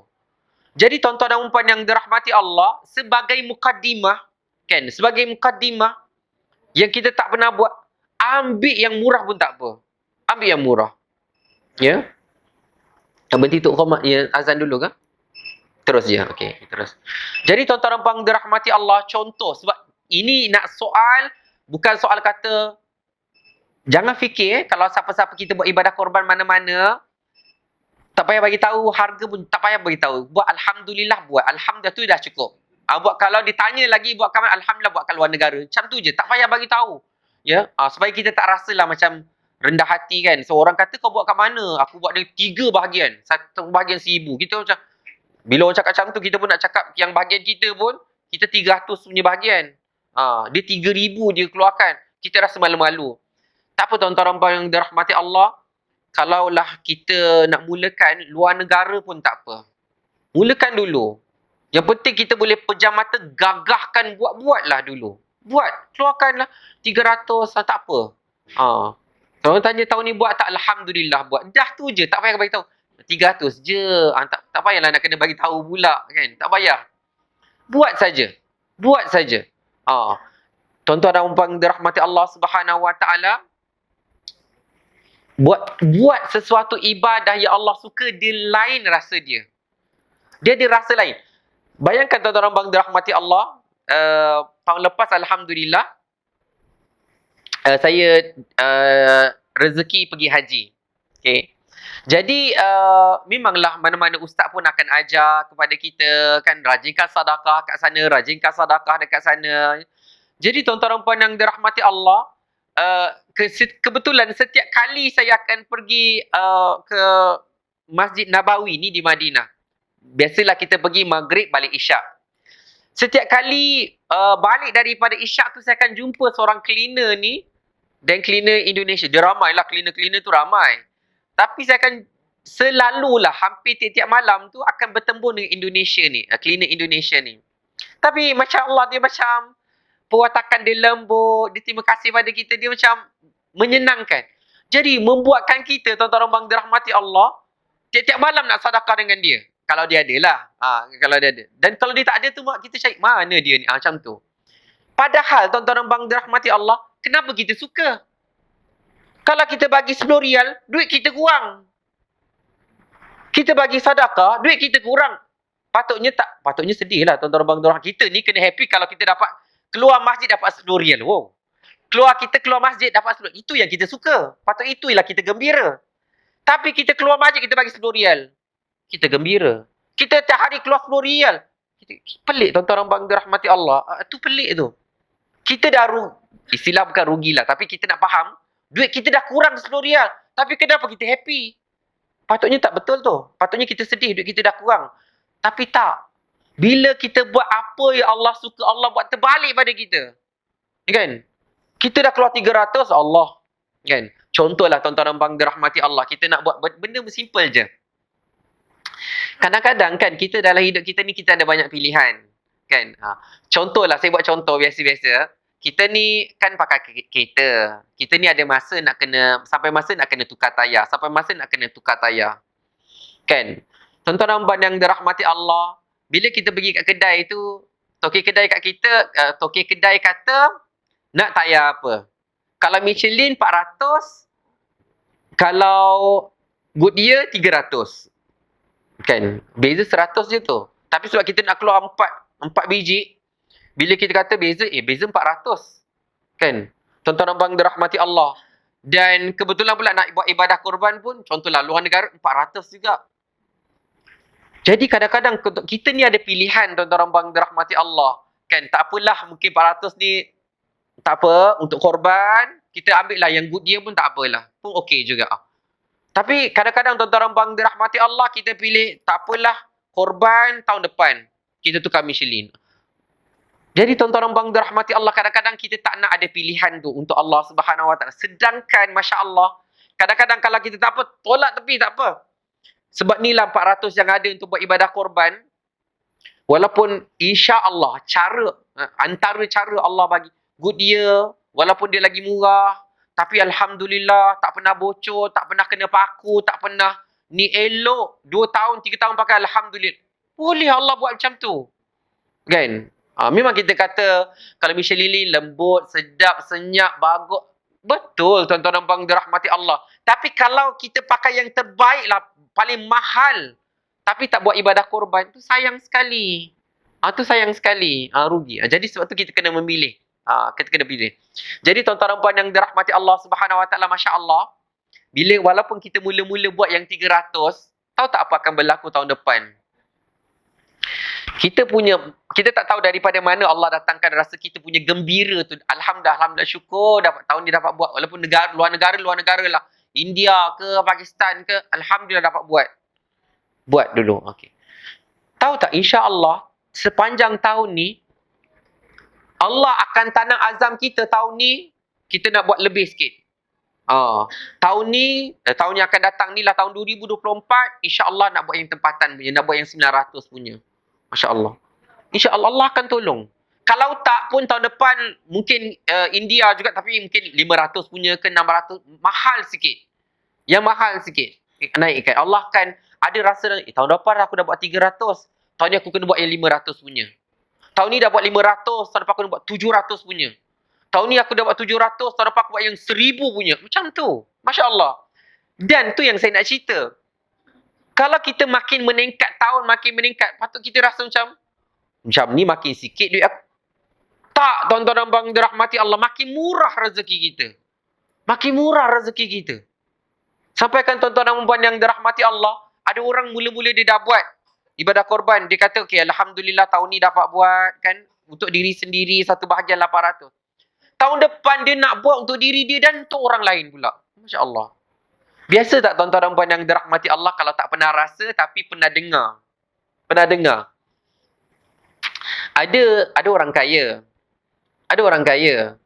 Jadi tuan-tuan dan puan yang dirahmati Allah, sebagai mukaddimah, kan, sebagai mukaddimah yang kita tak pernah buat, ambil yang murah pun tak apa. Ambil yang murah. Ya. Berhenti tu khomat, ya, azan dulu ke? Terus je. Okey, terus. Jadi tuan-tuan dan puan dirahmati Allah, contoh, sebab ini nak soal, bukan soal kata, jangan fikir kalau siapa-siapa kita buat ibadah korban mana-mana, tak payah bagi tahu harga pun, tak payah bagi tahu. Buat alhamdulillah, buat alhamdulillah tu dah cukup. Buat kalau ditanya lagi buat kat mana, alhamdulillah buat kat luar negara. Macam tu je, tak payah bagi tahu. Ya, supaya kita tak rasalah macam rendah hati kan. Seorang kata kau buat kat mana? Aku buat dia 3 bahagian. 1 bahagian 1000. Kita macam, bila orang cakap macam tu, kita pun nak cakap yang bahagian kita pun, kita 300 punya bahagian. Dia 3000 dia keluarkan. Kita rasa malu-malu. Tak apa tuan-tuan yang dirahmati Allah, kalaulah kita nak mulakan luar negara pun tak apa. Mulakan dulu. Yang penting kita boleh pejam mata, gagahkan, buat-buatlah dulu. Buat, keluarkanlah 300, tak apa. Kalau tanya tahun ni buat tak, alhamdulillah buat. Dah tu je, tak payah bagi tahu. 300 je. Tak payahlah nak kena bagi tahu pula kan. Tak payah. Buat saja. Buat saja. Tuan-tuan dan puan dirahmati Allah Subhanahu Wa Taala, buat sesuatu ibadah yang Allah suka, dia lain rasa dia. Dia ada rasa lain. Bayangkan tuan-tuan abang dirahmati Allah, tahun lepas alhamdulillah saya rezeki pergi haji. Okey. Jadi memanglah mana-mana ustaz pun akan ajar kepada kita kan, rajinkan sedekah kat sana, rajinkan sedekah dekat sana. Jadi tuan-tuan dan puan yang dirahmati Allah, kebetulan setiap kali saya akan pergi ke Masjid Nabawi ni di Madinah. Biasalah kita pergi maghrib balik isyak. Setiap kali balik daripada isyak tu, saya akan jumpa seorang cleaner ni, dan cleaner Indonesia. Dia ramai lah, cleaner-cleaner tu ramai. Tapi saya akan selalulah hampir tiap-tiap malam tu akan bertemu dengan Indonesia ni, cleaner Indonesia ni. Tapi Masya Allah, dia macam perwatakan dia lembut, dia terima kasih pada kita, dia macam menyenangkan. Jadi membuatkan kita, tuan-tuan abang dirahmati Allah, tiap-tiap malam nak sedekah dengan dia. Kalau dia ada lah. Kalau dia ada. Dan kalau dia tak ada tu, kita cari mana dia ni. Macam tu. Padahal tuan-tuan abang dirahmati Allah, kenapa kita suka? Kalau kita bagi 10 rial, duit kita kurang. Kita bagi sedekah, duit kita kurang. Patutnya sedih lah tuan-tuan abang dirahmati. Kita ni kena happy kalau kita dapat keluar masjid dapat 10 rial. Wow. Kita keluar masjid dapat 10. Itu yang kita suka. Patut itulah kita gembira. Tapi kita keluar masjid, kita bagi 10 rial. Kita gembira. Kita tiap hari keluar 10 rial. Pelik tuan-tuan abang dirahmati Allah. Tu pelik tu. Kita dah istilah bukan rugilah, tapi kita nak faham, duit kita dah kurang 10 rial. Tapi kenapa kita happy? Patutnya tak betul tu. Patutnya kita sedih, duit kita dah kurang. Tapi tak. Bila kita buat apa yang Allah suka, Allah buat terbalik pada kita. Kan? Kita dah keluar 300, Allah. Kan? Contohlah tuan-tuan abang dirahmati Allah, kita nak buat benda simple je. Kadang-kadang kan kita dalam hidup kita ni, kita ada banyak pilihan. Kan? Contohlah, saya buat contoh biasa-biasa. Kita ni kan pakai kereta. Kita ni ada masa nak kena, sampai masa nak kena tukar tayar. Sampai masa nak kena tukar tayar. Kan? Tuan-tuan dan puan yang dirahmati Allah, bila kita pergi kat kedai tu, toki kedai kat kita, toki kedai kata nak tayar apa. Kalau Michelin 400, kalau Goodyear 300. Kan? Beza 100 je tu. Tapi sebab kita nak keluar 4 biji, bila kita kata beza 400. Kan? Tuan-tuan dan puan dirahmati Allah. Dan kebetulan pula nak buat ibadah korban pun, contohlah luar negara 400 juga. Jadi kadang-kadang kita ni ada pilihan, tuan-tuan dan puan dirahmati Allah. Kan? Tak apalah, mungkin 400 ni tak apa, untuk korban, kita ambil lah yang Goodyear pun tak apalah. Pun okey juga. Tapi kadang-kadang tuan-tuan dan puan dirahmati Allah, kita pilih tak apalah, korban tahun depan kita tukar Michelin. Jadi tuan-tuan dan puan dirahmati Allah, kadang-kadang kita tak nak ada pilihan tu untuk Allah Subhanahu Wa Taala. Sedangkan masya-Allah, kadang-kadang kalau kita tak apa, tolak tepi tak apa. Sebab ni lah 400 yang ada untuk buat ibadah korban. Walaupun insya-Allah antara cara Allah bagi Goodyear, walaupun dia lagi murah, tapi alhamdulillah tak pernah bocor, tak pernah kena paku, tak pernah ni elok. 2 tahun, 3 tahun pakai, alhamdulillah. Boleh Allah buat macam tu. Kan? Memang kita kata kalau Michelin ni lembut, sedap, senyap, bagus. Betul tuan-tuan dan puan dirahmati Allah. Tapi kalau kita pakai yang terbaik lah, paling mahal, tapi tak buat ibadah korban, tu sayang sekali. Tu sayang sekali. Rugi. Jadi sebab tu kita kena memilih. Kita kena pilih. Jadi tuan-tuan dan puan yang dirahmati Allah Subhanahu Wa Taala, masya-Allah, walaupun kita mula-mula buat yang 300, tahu tak apa akan berlaku tahun depan? Kita tak tahu daripada mana Allah datangkan rasa kita punya gembira tu. Alhamdulillah, syukur tahun ni dapat buat. Walaupun luar negara lah. India ke, Pakistan ke, alhamdulillah dapat buat. Buat dulu. Okey. Tahu tak, insya-Allah sepanjang tahun ni Allah akan tanam azam kita tahun ni kita nak buat lebih sikit. Tahun yang akan datang ni lah, tahun 2024, insya-Allah nak buat yang tempatan punya, nak buat yang 900 punya. Masya-Allah. Insya-Allah Allah akan tolong. Kalau tak pun tahun depan mungkin India juga, tapi mungkin 500 punya ke 600, mahal sikit. Yang mahal sikit naikkan. Allah akan ada rasa tahun depan aku dah buat 300, tahun ni aku kena buat yang 500 punya. Tahun ni dah buat 500, tahun depan aku kena buat 700 punya. Tahun ni aku dah buat 700, tahun depan aku buat yang 1000 punya. Macam tu. Masya-Allah. Dan tu yang saya nak cerita. Kalau kita makin meningkat, tahun makin meningkat, patut kita rasa macam ni makin sikit duit aku. Tak, tuan-tuan dan puan dirahmati Allah, makin murah rezeki kita. Makin murah rezeki kita. Sampaikan tuan-tuan dan puan yang dirahmati Allah, ada orang mula-mula dia dah buat ibadah korban, dia kata okey, alhamdulillah tahun ni dapat buat kan untuk diri sendiri satu bahagian 800. Tahun depan dia nak buat untuk diri dia dan untuk orang lain pula. Masya-Allah. Biasa tak tuan-tuan dan puan yang dirahmati Allah, kalau tak pernah rasa tapi pernah dengar? Pernah dengar? Ada orang kaya. Ada orang kaya.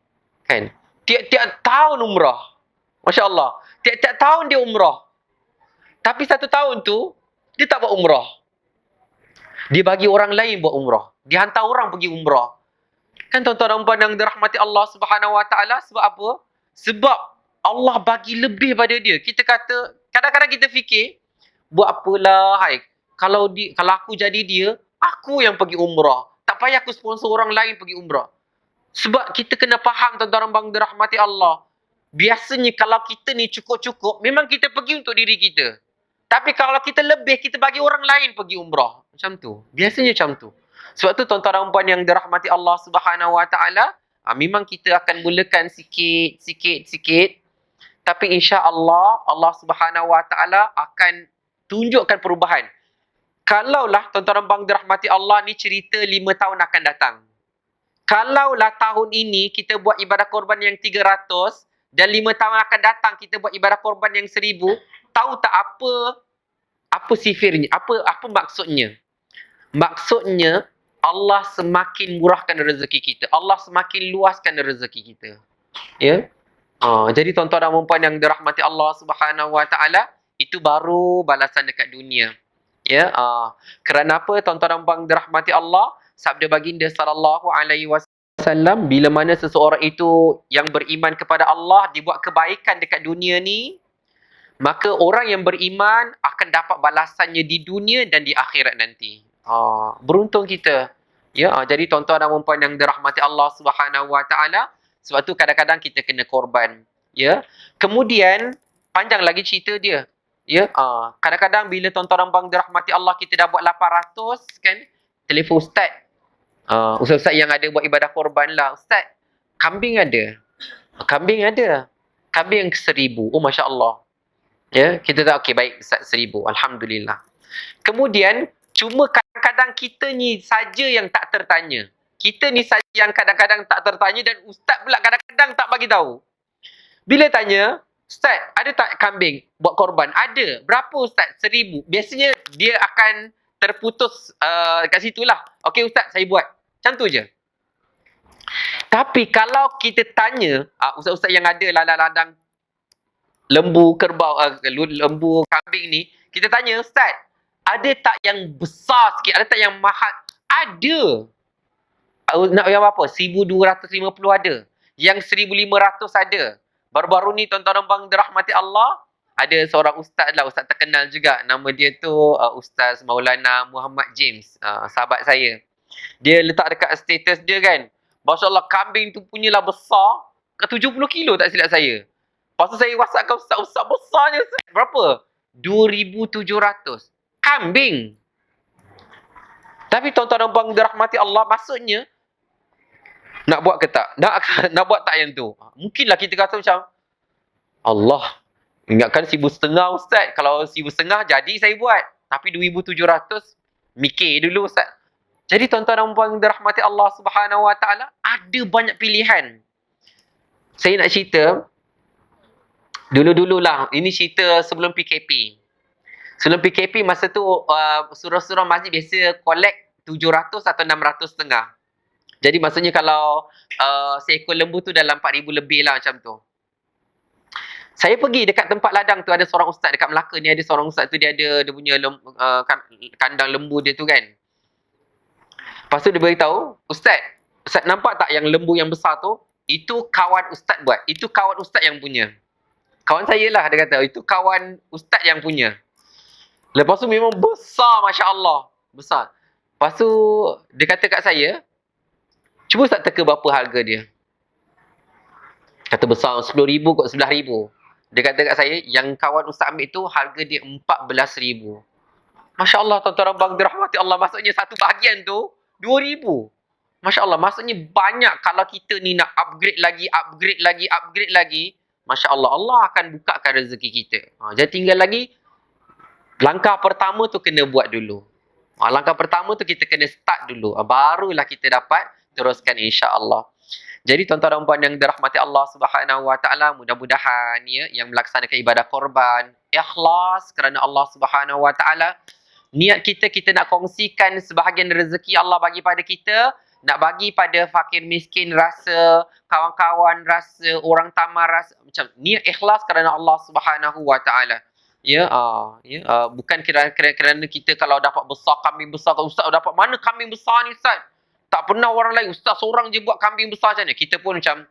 Kan? Tiap-tiap tahun umrah. Masya-Allah. Tiap-tiap tahun dia umrah. Tapi satu tahun tu dia tak buat umrah. Dia bagi orang lain buat umrah. Dia hantar orang pergi umrah. Kan tuan-tuan dan puan yang dirahmati Allah Subhanahu Wa Taala, sebab apa? Sebab Allah bagi lebih pada dia. Kita kata, kadang-kadang kita fikir, buat apalah, kalau aku jadi dia, aku yang pergi umrah. Tak payah aku sponsor orang lain pergi umrah. Sebab kita kena faham, tuan-tuan dan puan dirahmati Allah. Biasanya kalau kita ni cukup-cukup, memang kita pergi untuk diri kita. Tapi kalau kita lebih, kita bagi orang lain pergi umrah. Macam tu. Biasanya macam tu. Sebab tu tuan-tuan dan puan yang dirahmati Allah Subhanahu Wa Taala, memang kita akan mulakan sikit. Tapi insya-Allah Allah Subhanahu Wa Taala akan tunjukkan perubahan. Kalaulah tuan-tuan dan puan dirahmati Allah, ni cerita 5 tahun akan datang. Kalaulah tahun ini kita buat ibadah korban yang 300 dan 5 tahun akan datang kita buat ibadah korban yang 1000, tahu tak apa sifirnya? Apa maksudnya? Maksudnya Allah semakin murahkan rezeki kita. Allah semakin luaskan rezeki kita. Ya? Jadi tuan-tuan dan puan yang dirahmati Allah Subhanahu Wa Taala, itu baru balasan dekat dunia. Ya, kerana apa tuan-tuan dan puan dirahmati Allah? Sabda baginda sallallahu alaihi wasallam, bila mana seseorang itu yang beriman kepada Allah dibuat kebaikan dekat dunia ni, maka orang yang beriman akan dapat balasannya di dunia dan di akhirat nanti. Beruntung kita. Ya, jadi tuan-tuan dan puan yang dirahmati Allah Subhanahu Wa Taala, sebab tu kadang-kadang kita kena korban. Ya. Kemudian panjang lagi cerita dia. Ya, kadang-kadang bila tuan-tuan dan puan dirahmati Allah kita dah buat 800 kan, telefon ustaz. Ustaz-ustaz yang ada buat ibadah korban lah. Ustaz, kambing ada. Kambing ada. Kambing 1,000. Oh, Masya Allah. Ya, kita tak okey baik Ustaz 1,000. Alhamdulillah. Kemudian cuma kadang-kadang kita ni saja yang tak tertanya. Kita ni saja yang kadang-kadang tak tertanya dan ustaz pula kadang-kadang tak bagi tahu. Bila tanya, "Ustaz, ada tak kambing buat korban?" "Ada." "Berapa ustaz?" 1,000. Biasanya dia akan terputus kat situlah. "Okey ustaz, saya buat." Macam tu je. Tapi kalau kita tanya, ustaz-ustaz yang ada ladang-ladang lembu kerbau, lembu kambing ni, kita tanya, "Ustaz, ada tak yang besar sikit? Ada tak yang mahal?" Ada. Nak yang berapa? 1,250 ada. Yang 1,500 ada. Baru-baru ni tuan-tuan dan puan dirahmati Allah, ada seorang ustaz lah, ustaz terkenal juga. Nama dia tu Ustaz Maulana Muhammad James, sahabat saya. Dia letak dekat status dia kan, Masya Allah kambing tu punyalah besar, ke 70 kilo tak silap saya. Lepas tu saya WhatsApp ke ustaz, ustaz besarnya ustaz. Berapa? 2,700. Kambing. Tapi tuan-tuan dan puan dirahmati Allah, maksudnya nak buat ke tak? Nak buat tak yang tu? Mungkinlah kita kata macam, Allah, ingatkan 1,500 ustaz. Kalau 1,500 jadi saya buat. Tapi 2,700, mikir dulu ustaz. Jadi tuan-tuan dan puan dirahmati Allah Subhanahu Wa Taala, ada banyak pilihan. Saya nak cerita, dulu-dululah, ini cerita sebelum PKP. Sebelum PKP masa tu surah-surah masjid biasa collect 700 atau 600 setengah. Jadi maksudnya kalau seekor lembu tu dalam 4,000 lebih lah macam tu. Saya pergi dekat tempat ladang tu, ada seorang ustaz dekat Melaka ni, ada seorang ustaz tu dia ada dia punya kandang lembu dia tu kan. Lepas tu dia beritahu, Ustaz nampak tak yang lembu yang besar tu? Itu kawan ustaz buat. Itu kawan ustaz yang punya. Kawan saya lah dia kata, itu kawan ustaz yang punya. Lepas tu memang besar, Masya Allah. Besar. Lepas tu dia kata kat saya, cuba ustaz teka berapa harga dia. Kata besar, 10,000 kot 11,000. Dia kata kat saya, yang kawan ustaz ambil tu harga dia 14,000. Masya Allah, tuan-tuan dan puan dirahmati Allah. Maksudnya satu bahagian tu 2,000. Masya Allah, maksudnya banyak. Kalau kita ni nak upgrade lagi, Masya Allah, Allah akan bukakan rezeki kita. Jadi tinggal lagi, langkah pertama tu kena buat dulu. Langkah pertama tu kita kena start dulu. Barulah kita dapat teruskan insya-Allah. Jadi tuan-tuan dan puan yang dirahmati Allah Subhanahu Wa Taala, mudah-mudahan ya yang melaksanakan ibadah korban ikhlas kerana Allah Subhanahu Wa Taala. Niat kita nak kongsikan sebahagian rezeki Allah bagi pada kita, nak bagi pada fakir miskin rasa, kawan-kawan rasa, orang tamar rasa, macam niat ikhlas kerana Allah Subhanahu Wa Taala. Bukan kerana kita kalau dapat besar kambing besar, ustaz dapat mana kambing besar ni ustaz? Tak pernah orang lain, ustaz seorang je buat kambing besar macam ni. Kita pun macam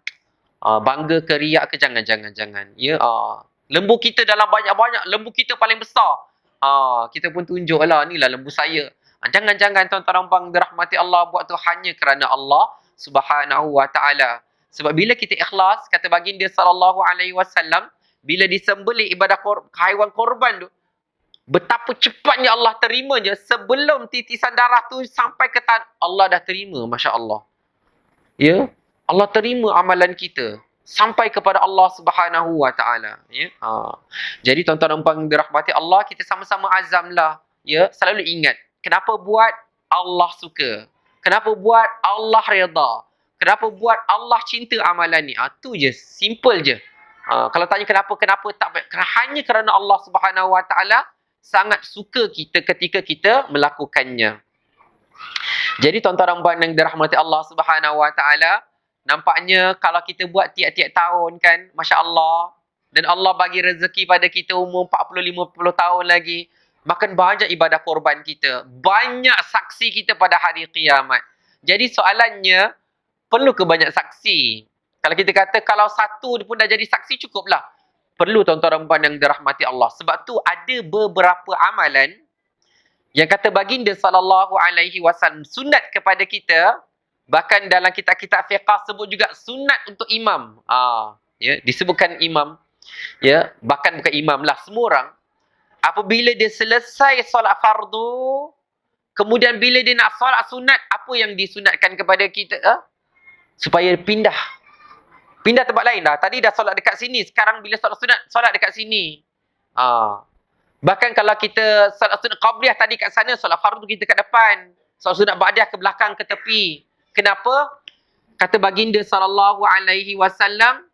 bangga ke riak ke, jangan. Lembu kita dalam banyak-banyak, lembu kita paling besar. Kita pun tunjuklah, inilah lembu saya. Jangan tuan-tuan dan puan dirahmati Allah, buat tu hanya kerana Allah Subhanahu Wa Taala. Sebab bila kita ikhlas, kata baginda sallallahu alaihi wasallam, bila disembelih ibadah haiwan korban tu, betapa cepatnya Allah terimanya sebelum titisan darah tu sampai ke tanah. Allah dah terima, Masya Allah. Ya, Allah terima amalan kita sampai kepada Allah Subhanahu Wa Taala. Ya. Jadi tuan-tuan dan puan dirahmati Allah, kita sama-sama azamlah. Ya, selalu ingat, kenapa buat Allah suka? Kenapa buat Allah redha? Kenapa buat Allah cinta amalan ni? Tu je, simple je. Kalau tanya kenapa tak baik? Hanya kerana Allah Subhanahu Wa Taala sangat suka kita ketika kita melakukannya. Jadi tuan-tuan dan puan yang dirahmati Allah Subhanahu Wa Taala, nampaknya kalau kita buat tiap-tiap tahun kan, Masya Allah, dan Allah bagi rezeki pada kita umur 40-50 tahun lagi, makan banyak ibadah korban kita, banyak saksi kita pada hari kiamat. Jadi soalannya, perlu ke banyak saksi? Kalau kita kata kalau satu pun dah jadi saksi, cukuplah. Perlu tuan-tuan dan puan yang dirahmati Allah. Sebab tu ada beberapa amalan Yang kata baginda sallallahu alaihi wasallam sunat kepada kita, bahkan dalam kitab-kitab fiqh sebut juga sunat untuk imam. Ya, disebutkan imam, ya, bahkan bukan imam lah, semua orang apabila dia selesai solat fardu, kemudian bila dia nak solat sunat, apa yang disunatkan kepada kita? Supaya pindah tempat lain dah. Tadi dah solat dekat sini, sekarang bila solat sunat, solat dekat sini. Bahkan kalau kita solat sunat qabliyah tadi kat sana, solat fardu kita kat depan, solat sunat ba'diyah ke belakang, ke tepi. Kenapa? Kata baginda sallallahu alaihi wasallam,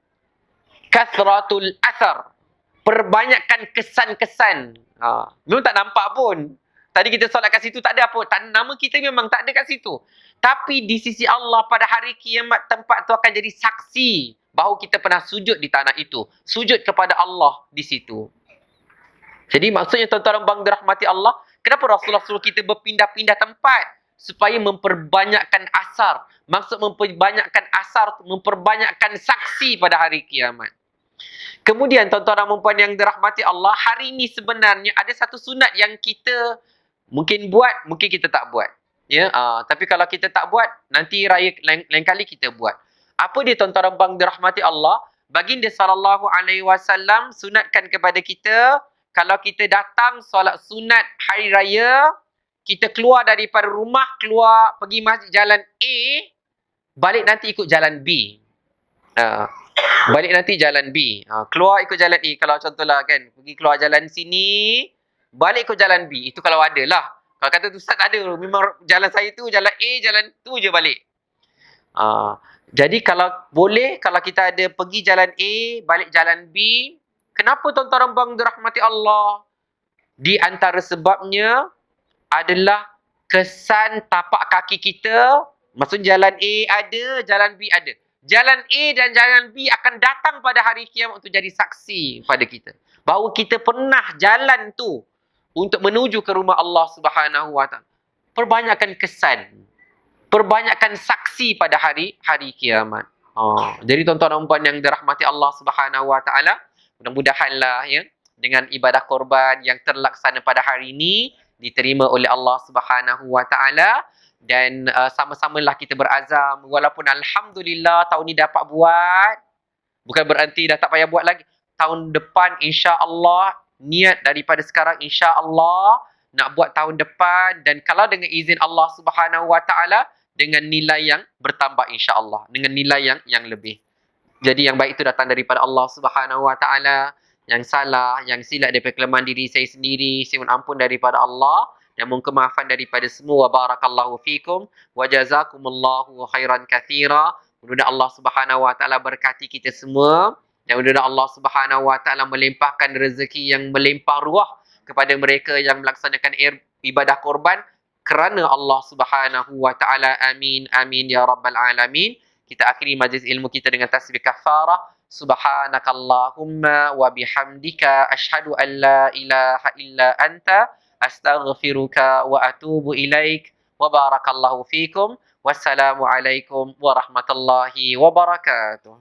kathratul athar, perbanyakkan kesan-kesan. Memang tak nampak pun. Tadi kita solat kat situ tak ada apa. Nama kita memang tak ada kat situ. Tapi di sisi Allah pada hari kiamat, tempat tu akan jadi saksi bahawa kita pernah sujud di tanah itu. Sujud kepada Allah di situ. Jadi maksudnya tuan-tuan bang dirahmati Allah, kenapa Rasulullah suruh kita berpindah-pindah tempat? Supaya memperbanyakkan asar. Maksud memperbanyakkan asar, memperbanyakkan saksi pada hari kiamat. Kemudian tuan-tuan dan puan yang dirahmati Allah, hari ini sebenarnya ada satu sunat yang kita mungkin buat, mungkin kita tak buat. Ya, tapi kalau kita tak buat, nanti raya lain kali kita buat. Apa dia tuan-tuan dan puan dirahmati Allah? Baginda sallallahu alaihi wasallam sunatkan kepada kita, kalau kita datang solat sunat hari raya, kita keluar daripada rumah, keluar pergi masjid jalan A, balik nanti ikut jalan B. Balik nanti jalan B. Keluar ikut jalan A. Kalau contohlah kan, pergi keluar jalan sini, balik ikut jalan B. Itu kalau ada lah. Kalau kata tu Ustaz tak ada. Memang jalan saya tu, jalan A, jalan tu je balik. Jadi kalau boleh, kalau kita ada pergi jalan A, balik jalan B, kenapa tuan-tuan dan puan dirahmati Allah? Di antara sebabnya adalah kesan tapak kaki kita. Maksudnya jalan A ada, jalan B ada. Jalan A dan jalan B akan datang pada hari kiamat untuk jadi saksi pada kita. Bahawa kita pernah jalan tu untuk menuju ke rumah Allah Subhanahu Wa Taala. Perbanyakkan kesan. Perbanyakkan saksi pada hari kiamat. Jadi tuan-tuan dan puan yang dirahmati Allah Subhanahu Wa Taala, mudah-mudahanlah ya, dengan ibadah korban yang terlaksana pada hari ini diterima oleh Allah Subhanahu Wa Taala, dan sama-samalah kita berazam, walaupun alhamdulillah tahun ni dapat buat, bukan berarti dah tak payah buat lagi. Tahun depan insya-Allah, niat daripada sekarang insya-Allah nak buat tahun depan, dan kalau dengan izin Allah Subhanahu Wa Taala dengan nilai yang bertambah insya-Allah, dengan nilai yang lebih. Jadi yang baik itu datang daripada Allah Subhanahu Wa Taala. Yang salah, yang silap daripada kelemahan diri saya sendiri, saya mohon ampun daripada Allah dan mohon kemaafan daripada semua. Barakallahu fikum wa jazakumullahu khairan katsira. Mudah-mudahan Allah Subhanahu Wa Taala berkati kita semua, dan mudah-mudahan Allah Subhanahu Wa Taala melimpahkan rezeki yang melimpah ruah kepada mereka yang melaksanakan ibadah korban kerana Allah Subhanahu Wa Taala. Amin amin ya rabbal alamin. Kita akhiri majlis ilmu kita dengan tasbih kafarah. Subhanakallahumma wa bihamdika asyhadu an la ilaha illa anta astaghfiruka wa atubu ilaik. Wa barakallahu fikum. Wassalamu alaikum warahmatullahi wabarakatuh.